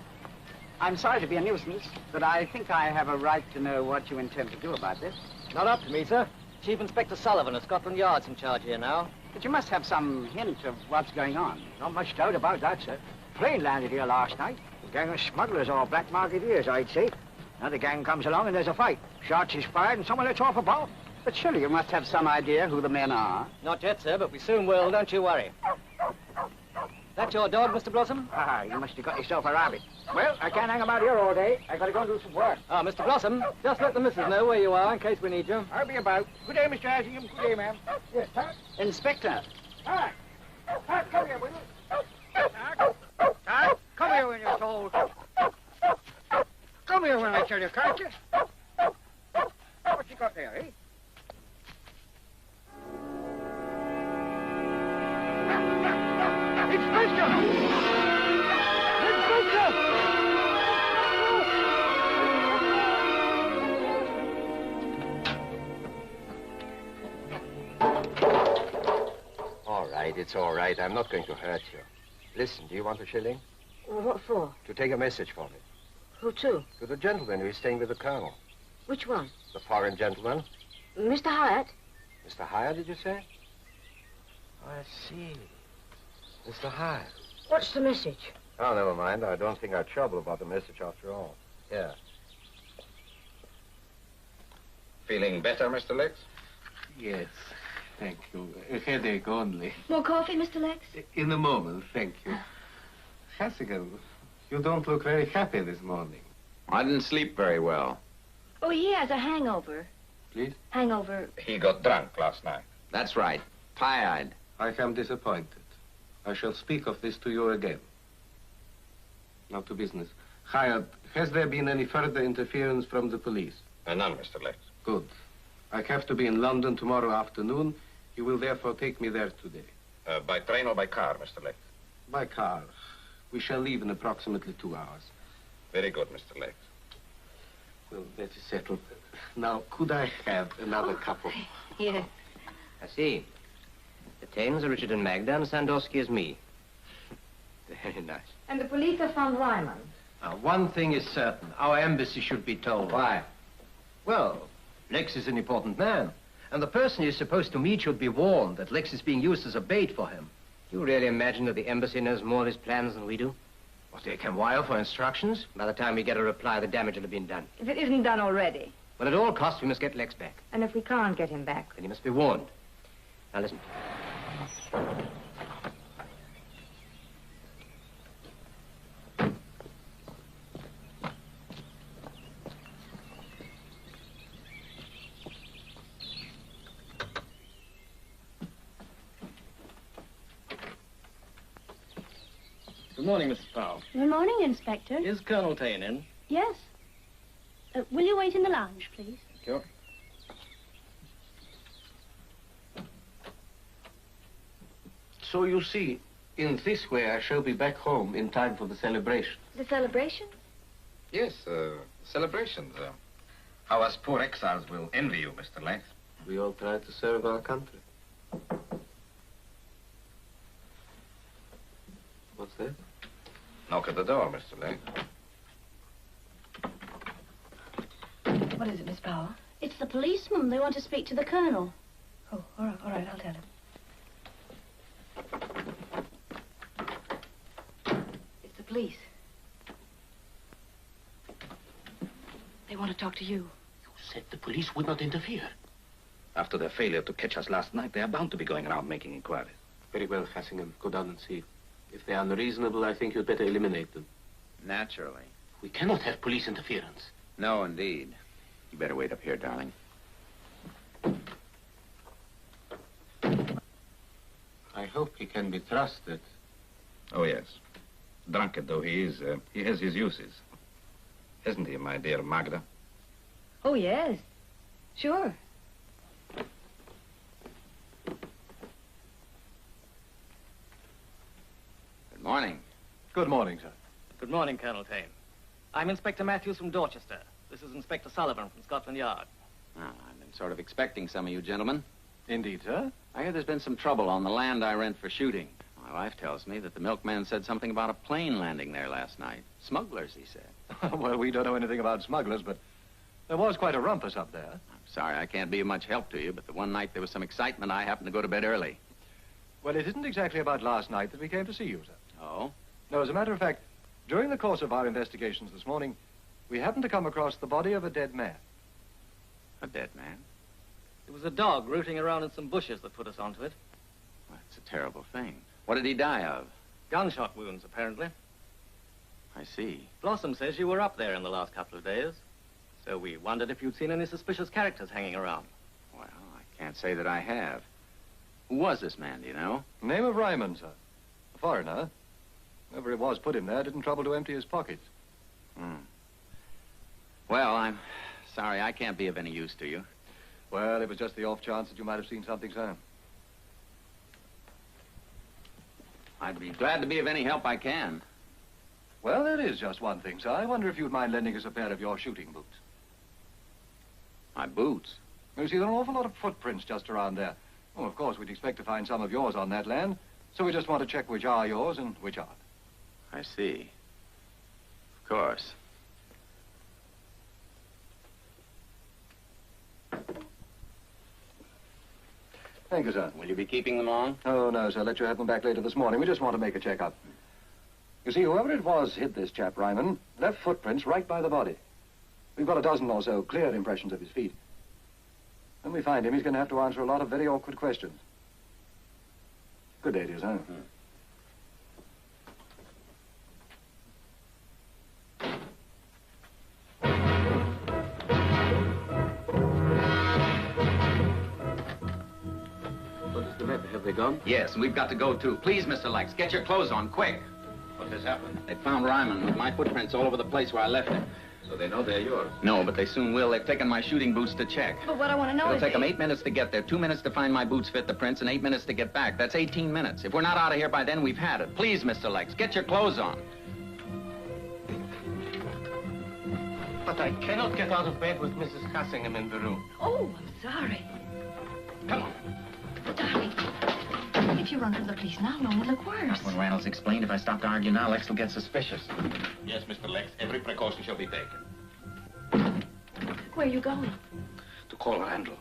I'm sorry to be a nuisance, but I think I have a right to know what you intend to do about this. Not up to me, sir. Chief Inspector Sullivan of Scotland Yard's in charge here now. But you must have some hint of what's going on. Not much doubt about that, sir. Plane landed here last night. A gang of smugglers or black marketeers, I'd say. Now the gang comes along and there's a fight. Shots is fired and someone lets off a bomb. But surely you must have some idea who the men are. Not yet, sir, but we soon will, don't you worry. That your dog, Mr. Blossom? Ah, you must have got yourself a rabbit. Well, I can't hang about here all day. I gotta go and do some work. Ah, Mr. Blossom, just let the missus know where you are in case we need you. I'll be about. Good day, Mr. Hassingham. Good day, ma'am. Yes, sir. Inspector. Hi. Hi, come here, will you? Hi, come here when you're told. Come here when I tell you, can't you? What you got there, eh? All right, it's all right. I'm not going to hurt you. Listen, do you want a shilling? What for? To take a message for me. Who to? To the gentleman who is staying with the colonel. Which one? The foreign gentleman. Mr. Hyatt? Mr. Hyatt, did you say? I see. Mr. Hyatt. What's the message? Oh, never mind. I don't think I'd trouble about the message after all. Yeah. Feeling better, Mr. Lex? Yes, thank you. A headache only. More coffee, Mr. Lex? In a moment, thank you. Hassingham, you don't look very happy this morning. I didn't sleep very well. Oh, he has a hangover. Please? Hangover. He got drunk last night. That's right. Pie-eyed. I am disappointed. I shall speak of this to you again. Now to business. Hyatt, has there been any further interference from the police? None, Mr. Lex. Good. I have to be in London tomorrow afternoon. You will therefore take me there today. By train or by car, Mr. Lex? By car. We shall leave in approximately 2 hours. Very good, Mr. Lex. Well, that is settled. Now, could I have another cup of... Yes. I see. The Taines are Richard and Magda, and Sandowski is me. Very nice. And the police have found Ryman. Now, one thing is certain. Our embassy should be told. Why? Well, Lex is an important man. And the person he's supposed to meet should be warned that Lex is being used as a bait for him. You really imagine that the embassy knows more of his plans than we do? Well, they can wire for instructions. By the time we get a reply, the damage will have been done. If it isn't done already. Well, at all costs, we must get Lex back. And if we can't get him back? Then he must be warned. Now, listen. Good morning, Mrs. Powell. Good morning, Inspector. Is Colonel Taine in? Yes. Will you wait in the lounge, please? Sure. So you see, In this way, I shall be back home in time for the celebration. The celebration? Yes, celebrations. How us poor exiles will envy you, Mr. Lex. We all try to serve our country. What's that? Knock at the door, Mr. Lex. What is it, Miss Powell? It's the policeman. They want to speak to the colonel. Oh, all right, I'll tell him. It's the police. They want to talk to you. Said the police would not interfere. After their failure to catch us last night, they are bound to be going around making inquiries. Very well, Hassingham. Go down and see. If they're unreasonable, I think you'd better eliminate them. Naturally. We cannot have police interference. No, indeed. You better wait up here, darling. I hope he can be trusted. Oh, yes. Drunkard though he is, he has his uses. Hasn't he, my dear Magda? Oh, yes. Sure. Good morning. Good morning, sir. Good morning, Colonel Tane. I'm Inspector Matthews from Dorchester. This is Inspector Sullivan from Scotland Yard. Well, I've been sort of expecting some of you gentlemen. Indeed, sir. I hear there's been some trouble on the land I rent for shooting. My wife tells me that the milkman said something about a plane landing there last night. Smugglers, he said. Well, we don't know anything about smugglers, but there was quite a rumpus up there. I'm sorry I can't be of much help to you, but the one night there was some excitement, I happened to go to bed early. Well, it isn't exactly about last night that we came to see you, sir. Oh? No, as a matter of fact, during the course of our investigations this morning, we happened to come across the body of a dead man. A dead man? It was a dog rooting around in some bushes that put us onto it. Well, it's a terrible thing. What did he die of? Gunshot wounds, apparently. I see. Blossom says you were up there in the last couple of days. So we wondered if you'd seen any suspicious characters hanging around. Well, I can't say that I have. Who was this man, do you know? Name of Ryman, sir. A foreigner. Whoever it was put him there didn't trouble to empty his pockets. Well, I'm sorry I can't be of any use to you. Well, it was just the off chance that you might have seen something, sir. I'd be glad to be of any help I can. Well, there is just one thing, sir. I wonder if you'd mind lending us a pair of your shooting boots. My boots? You see, there are an awful lot of footprints just around there. Oh, of course, we'd expect to find some of yours on that land, so we just want to check which are yours and which aren't. I see. Of course. Thank you, sir. Will you be keeping them long? Oh, no, sir. Let you have them back later this morning. We just want to make a checkup. You see, whoever it was hit this chap, Ryman, left footprints right by the body. We've got a dozen or so clear impressions of his feet. When we find him, he's going to have to answer a lot of very awkward questions. Good day to you, sir. What is the matter? Have they gone? Yes, and we've got to go, too. Please, Mr. Lex, get your clothes on, quick. What has happened? They found Ryman with my footprints all over the place where I left him. So they know they're yours? No, but they soon will. They've taken my shooting boots to check. But what I want to know It'll is... take them 8 minutes to get there, 2 minutes to find my boots fit the prints, and 8 minutes to get back. That's 18 minutes. If we're not out of here by then, we've had it. Please, Mr. Lex, get your clothes on. But I cannot get out of bed with Mrs. Hassingham in the room. Oh, I'm sorry. Come on. Darling, if you run to the police now, it'll only look worse. That's what Reynolds explained. If I stop to argue now, Lex will get suspicious. Yes, Mr. Lex, every precaution shall be taken. Where are you going? To call Randall.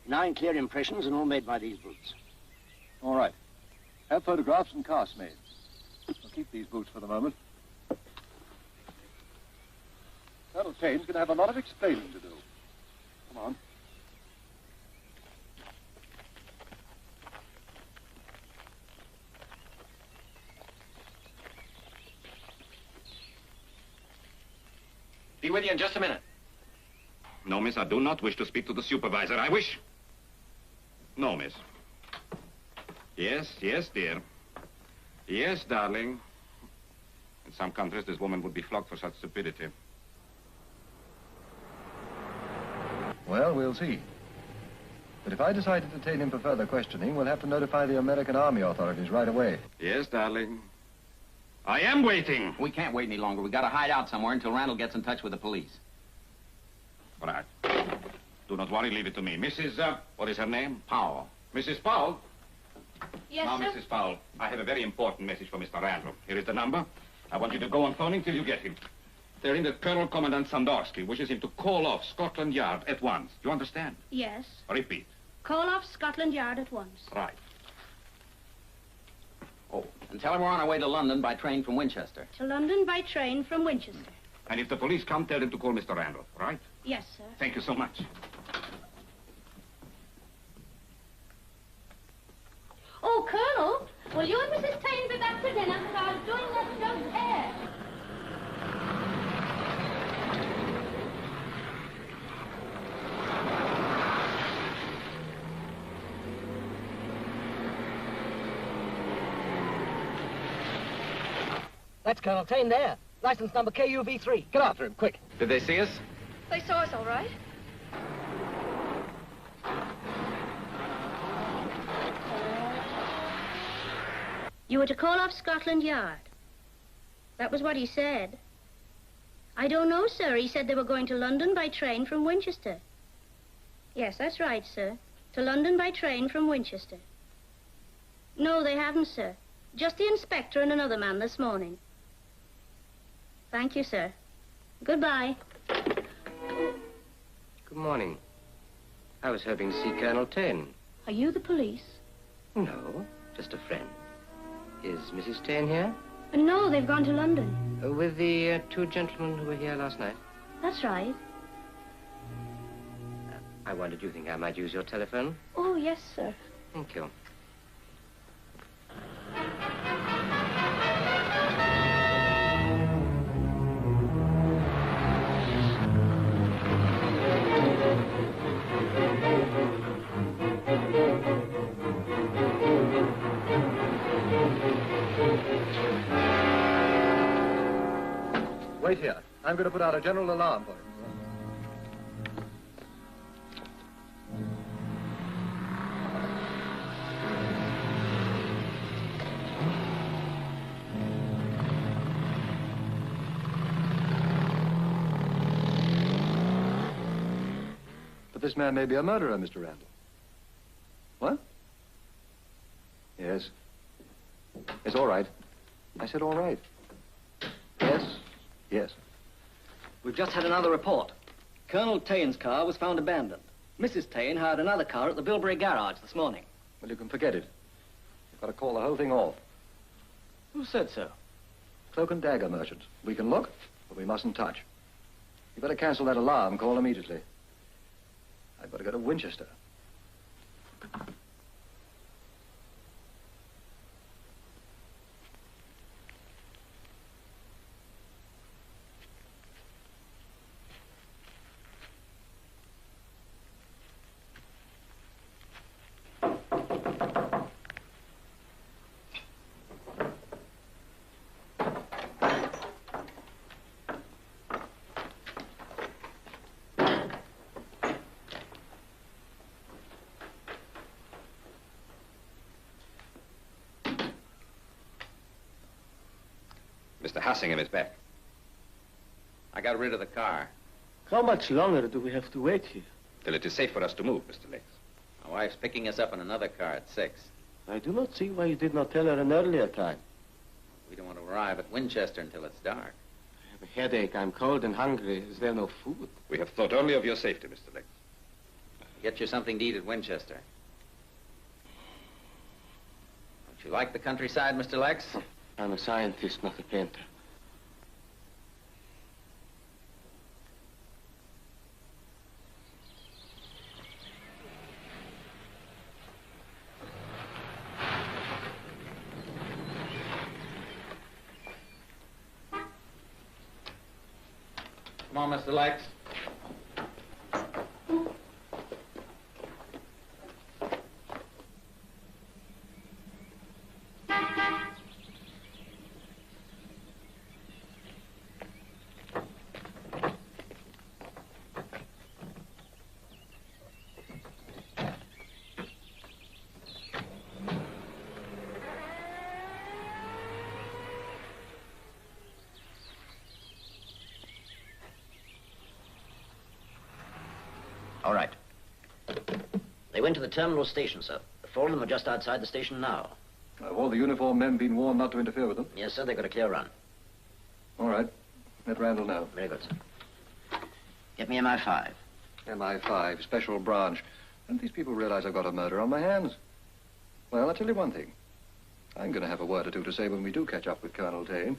Nine clear impressions and all made by these boots. All right. Have photographs and casts made. I'll keep these boots for the moment. Colonel Tane's going to have a lot of explaining to do. Come on. Be with you in just a minute. No, miss, I do not wish to speak to the supervisor. I wish... No, miss. Yes, yes, dear. Yes, darling. some countries, this woman would be flogged for such stupidity. Well, we'll see. But if I decide to detain him for further questioning, we'll have to notify the American Army authorities right away. Yes, darling. I am waiting. We can't wait any longer. We gotta hide out somewhere until Randall gets in touch with the police. All right. Do not worry, leave it to me. Mrs. What is her name? Powell. Mrs. Powell? Yes, now, sir? Mrs. Powell, I have a very important message for Mr. Randall. Here is the number. I want you to go on phoning till you get him. Tell him that Colonel Commandant Sandorsky wishes him to call off Scotland Yard at once. Do you understand? Yes. Repeat. Call off Scotland Yard at once. Right. Oh, and tell him we're on our way to London by train from Winchester. To London by train from Winchester. And if the police come, tell them to call Mr. Randall, right? Yes, sir. Thank you so much. Oh, Colonel, will you and Mrs. Taine be back for dinner? Because I was doing that just there. That's Colonel Taine there. License number KUV3. Get after him, quick. Did they see us? They saw us all right. You were to call off Scotland Yard. That was what he said. I don't know, sir. He said they were going to London by train from Winchester. Yes, that's right, sir. To London by train from Winchester. No, they haven't, sir. Just the inspector and another man this morning. Thank you, sir. Goodbye. Good morning. I was hoping to see Colonel Taine. Are you the police? No, just a friend. Is Mrs. Taine here? No, they've gone to London. With the two gentlemen who were here last night? That's right. I wondered, do you think I might use your telephone? Oh, yes, sir. Thank you. Wait here. I'm going to put out a general alarm for him. But this man may be a murderer, Mr. Randall. What? Yes. It's all right. I said all right. Yes. Yes. We've just had another report. Colonel Taine's car was found abandoned. Mrs. Taine hired another car at the Bilberry garage this morning. Well, you can forget it. You've got to call the whole thing off. Who said so? Cloak and dagger merchant. We can look, but we mustn't touch. You better cancel that alarm. Call immediately. I've got to go to Winchester. Mr. Hassingham is back. I got rid of the car. How much longer do we have to wait here? Till it is safe for us to move, Mr. Lex. My wife's picking us up in another car at 6. I do not see why you did not tell her an earlier time. We don't want to arrive at Winchester until it's dark. I have a headache. I'm cold and hungry. Is there no food? We have thought only of your safety, Mr. Lex. Get you something to eat at Winchester. Don't you like the countryside, Mr. Lex? I'm a scientist, not a painter. Come on, Mr. Lex. went to the terminal station, sir. The four of them are just outside the station now. Have all the uniformed men been warned not to interfere with them? Yes, sir, they got a clear run. All right. Let Randall know. Very good, sir. Get me MI5. MI5, special branch. Don't these people realize I've got a murder on my hands? Well, I'll tell you one thing. I'm going to have a word or two to say when we do catch up with Colonel Tane.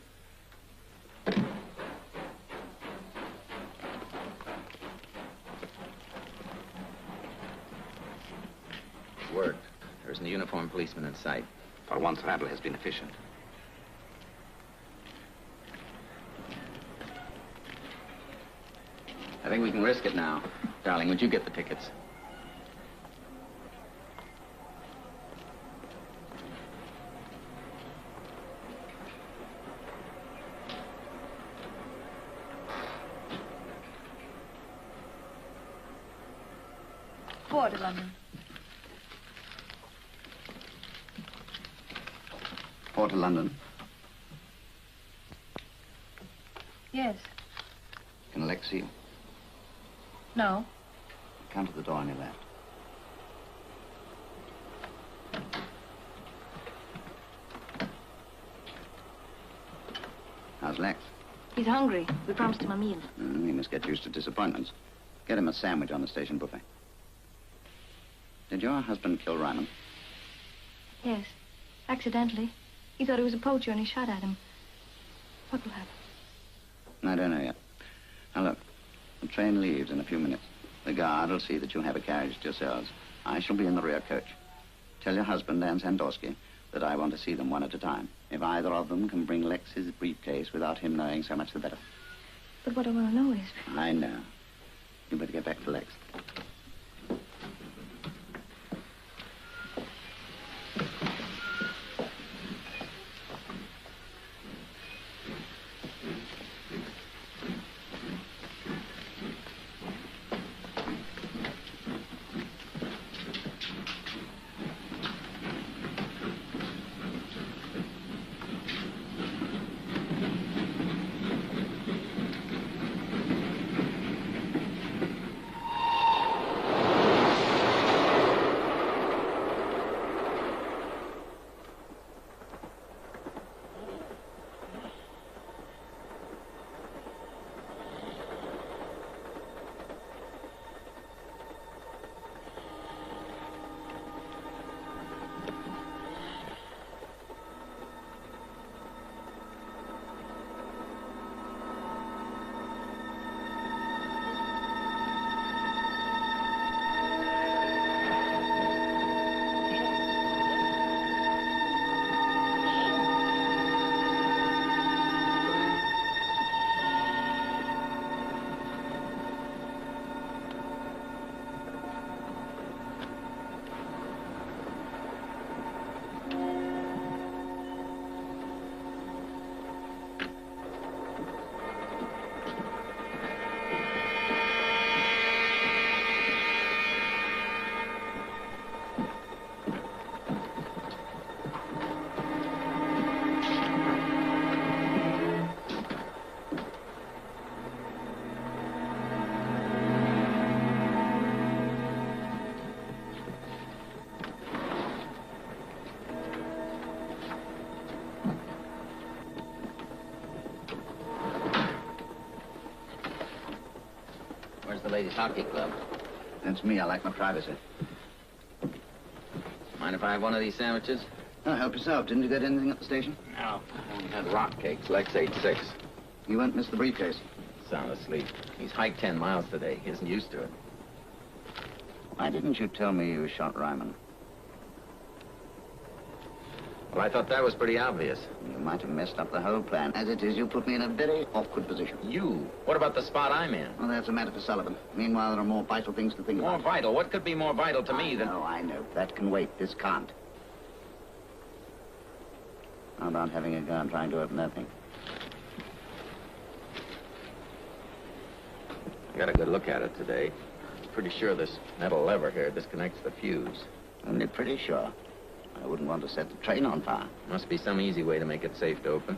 Worked. There isn't a uniformed policeman in sight. For once, Randall has been efficient. I think we can risk it now. Darling, would you get the tickets? Four to London. 4 to London. Yes. Can Lex see you? No. Come to the door on your left. How's Lex? He's hungry. We promised him a meal. He must get used to disappointments. Get him a sandwich on the station buffet. Did your husband kill Ryman? Yes. Accidentally. He thought he was a poacher and he shot at him. What will happen? I don't know yet. Now look, the train leaves in a few minutes. The guard will see that you have a carriage to yourselves. I shall be in the rear coach. Tell your husband and Sandorsky that I want to see them one at a time. If either of them can bring Lex's briefcase without him knowing, so much the better. But what I want to know is... I know. You better get back to Lex. The ladies' hockey club. That's me. I like my privacy. Mind if I have one of these sandwiches? Oh, help yourself. Didn't you get anything at the station? No. I only had rock cakes. Lex ate 6. You won't miss the briefcase. Sound asleep. He's hiked 10 miles today. He isn't used to it. Why didn't you tell me you shot Ryman? Well, I thought that was pretty obvious. You might have messed up the whole plan. As it is, you put me in a very awkward position. You? What about the spot I'm in? Well, that's a matter for Sullivan. Meanwhile, there are more vital things to think about. More vital? What could be more vital to me than... I know. That can wait. This can't. How about having a go and trying to open that thing? I got a good look at it today. Pretty sure this metal lever here disconnects the fuse. Only pretty sure. I wouldn't want to set the train on fire. Must be some easy way to make it safe to open.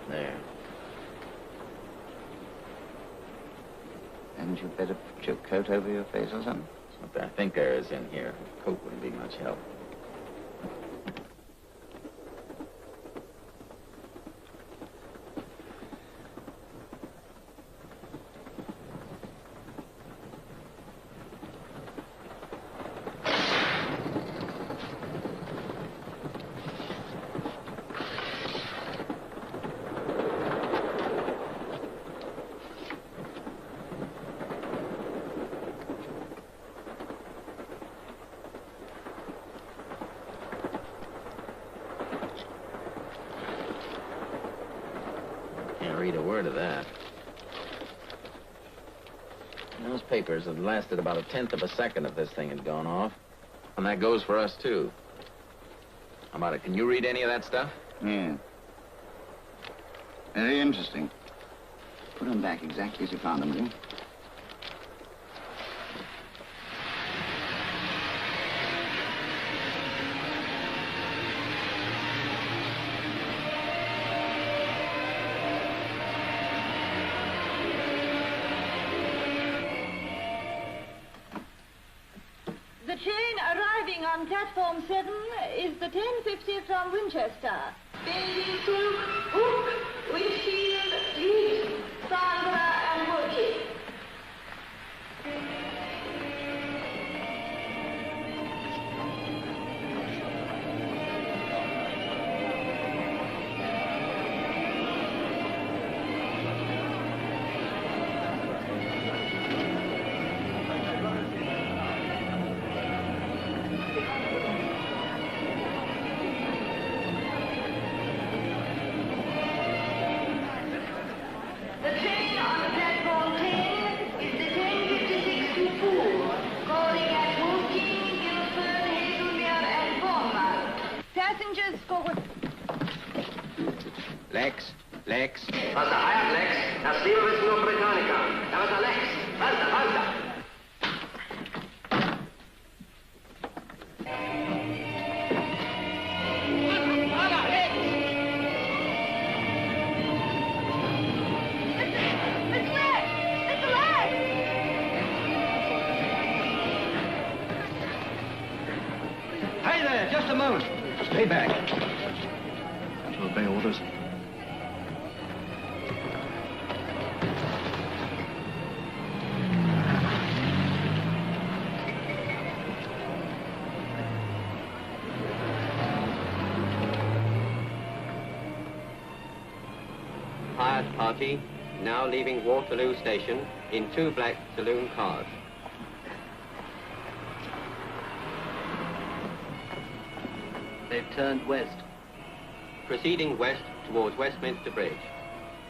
There. Hadn't you better put your coat over your face or something? But I think there is in here. A coat wouldn't be much help. Can't read a word of that. Those papers have lasted about 1/10 of a second if this thing had gone off. And that goes for us, too. How about it? Can you read any of that stuff? Yeah. Very interesting. Put them back exactly as you found them, will you? The train arriving on platform 7 is the 10:50 from Winchester. Bailey, Silk, Hook, Winfield, Leeds, Sandra, and Woodley. The train on platform 10 is the 10:56 to Poole, calling at Woking, Guildford, Hazelmere, and Bournemouth. Passengers forward. Lex? Lex? Was er heirat, Lex? Das Leben ist nur Britannica. Da ist er, Lex. Falter, falter. Hey there, just a moment. Stay back. To obey orders. Hired party now leaving Waterloo Station in 2 black saloon cars. They've turned west. Proceeding west towards Westminster Bridge.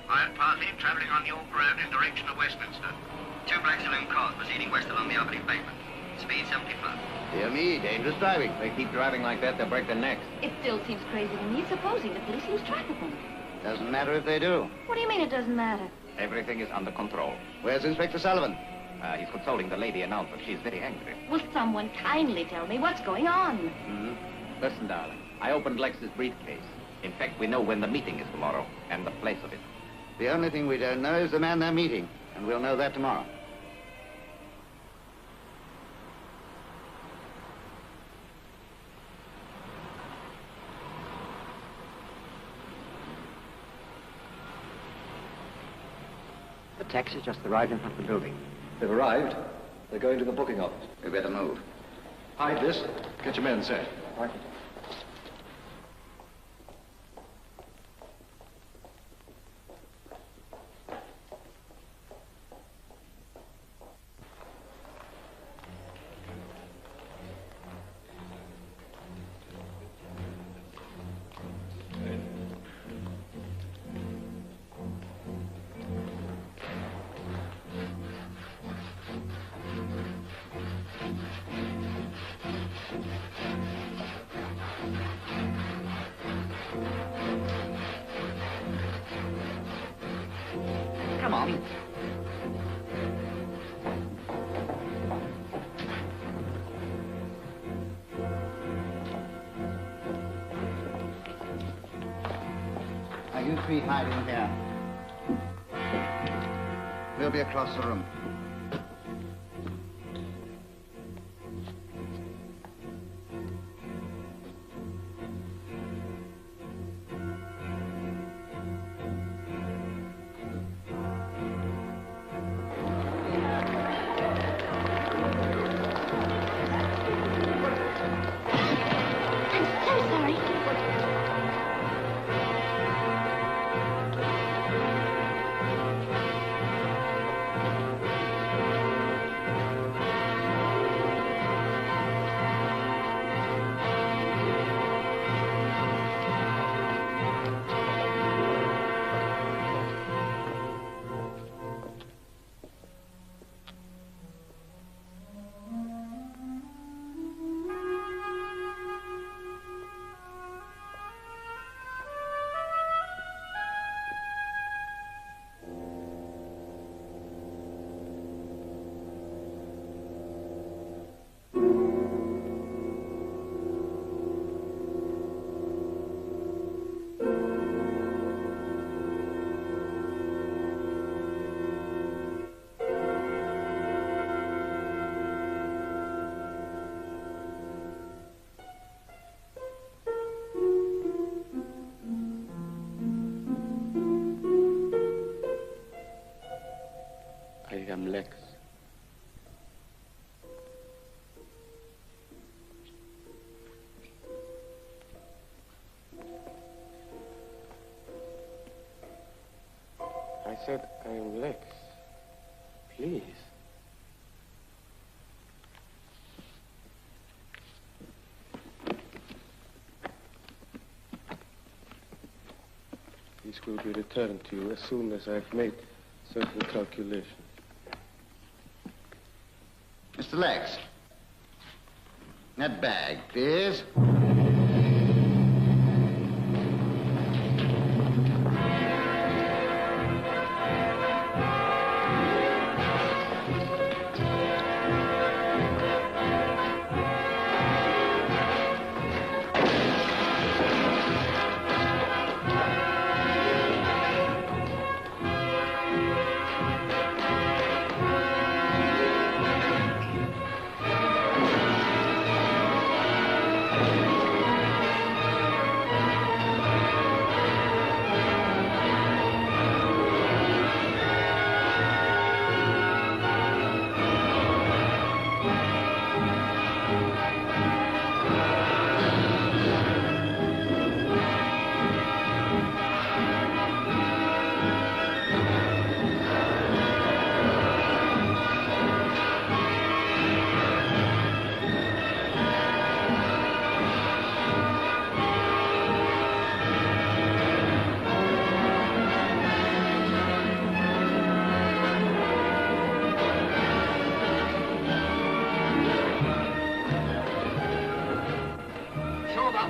Hired party travelling on York Road in direction of Westminster. 2 black saloon cars proceeding west along the Albany pavement. Speed 75. Dear me, dangerous driving. They keep driving like that, they'll break their necks. It still seems crazy to me, supposing the police lose track of them. Doesn't matter if they do. What do you mean it doesn't matter? Everything is under control. Where's Inspector Sullivan? He's consoling the lady announcer. She's very angry. Will someone kindly tell me what's going on? Listen, darling. I opened Lex's briefcase. In fact, we know when the meeting is tomorrow and the place of it. The only thing we don't know is the man they're meeting, and we'll know that tomorrow. The taxi just arrived in front of the building. They've arrived. They're going to the booking office. We better move. Hide this. Get your men set. Right. Come on. Now, you three hide in here. We'll be across the room. said I am Lex. Please. This will be returned to you as soon as I've made certain calculations. Mr. Lex. That bag, please.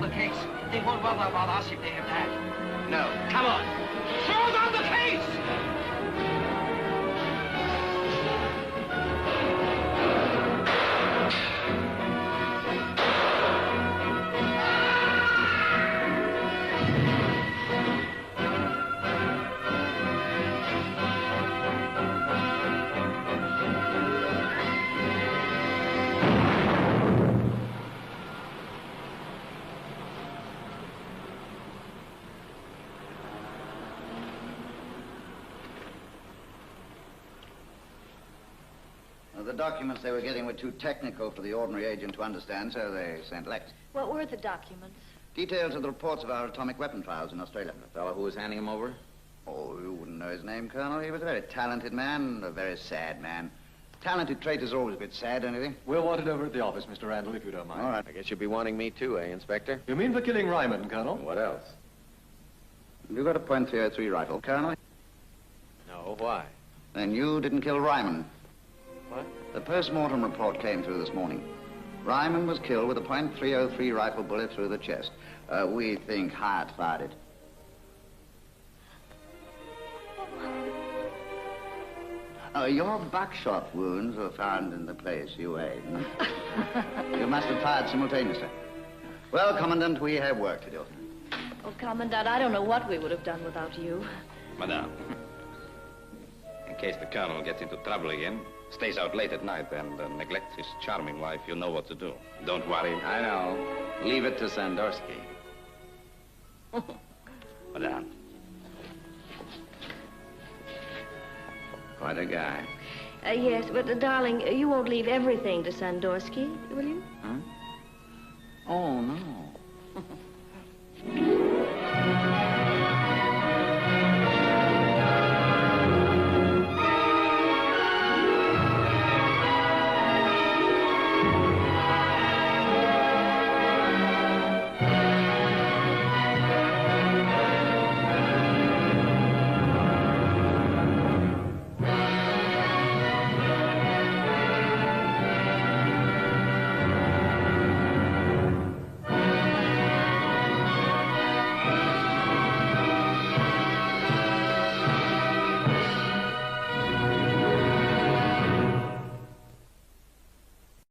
The case. They won't bother about us if they have that. No. Come on. Throw down the case! The documents they were getting were too technical for the ordinary agent to understand, so they sent Lex. What were the documents? Details of the reports of our atomic weapon trials in Australia. The fellow who was handing him over? Oh, you wouldn't know his name, Colonel. He was a very talented man, a very sad man. Talented traitors are always a bit sad, don't you think? We'll want it over at the office, Mr. Randall, if you don't mind. All right. I guess you'll be wanting me too, eh, Inspector? You mean for killing Ryman, Colonel? What else? Have you got a .303 rifle, Colonel? No, why? Then you didn't kill Ryman. What? The post-mortem report came through this morning. Ryman was killed with a .303 rifle bullet through the chest. We think Hyatt fired it. Your buckshot wounds were found in the place you aimed. You must have fired simultaneously. Well, Commandant, we have work to do. Oh, Commandant, I don't know what we would have done without you. Madame, in case the Colonel gets into trouble again, stays out late at night and neglects his charming wife, you know what to do. Don't worry. I know. Leave it to Sandorsky. Madame. Quite a guy. Yes, but, darling, you won't leave everything to Sandorsky, will you? Huh? Oh, no.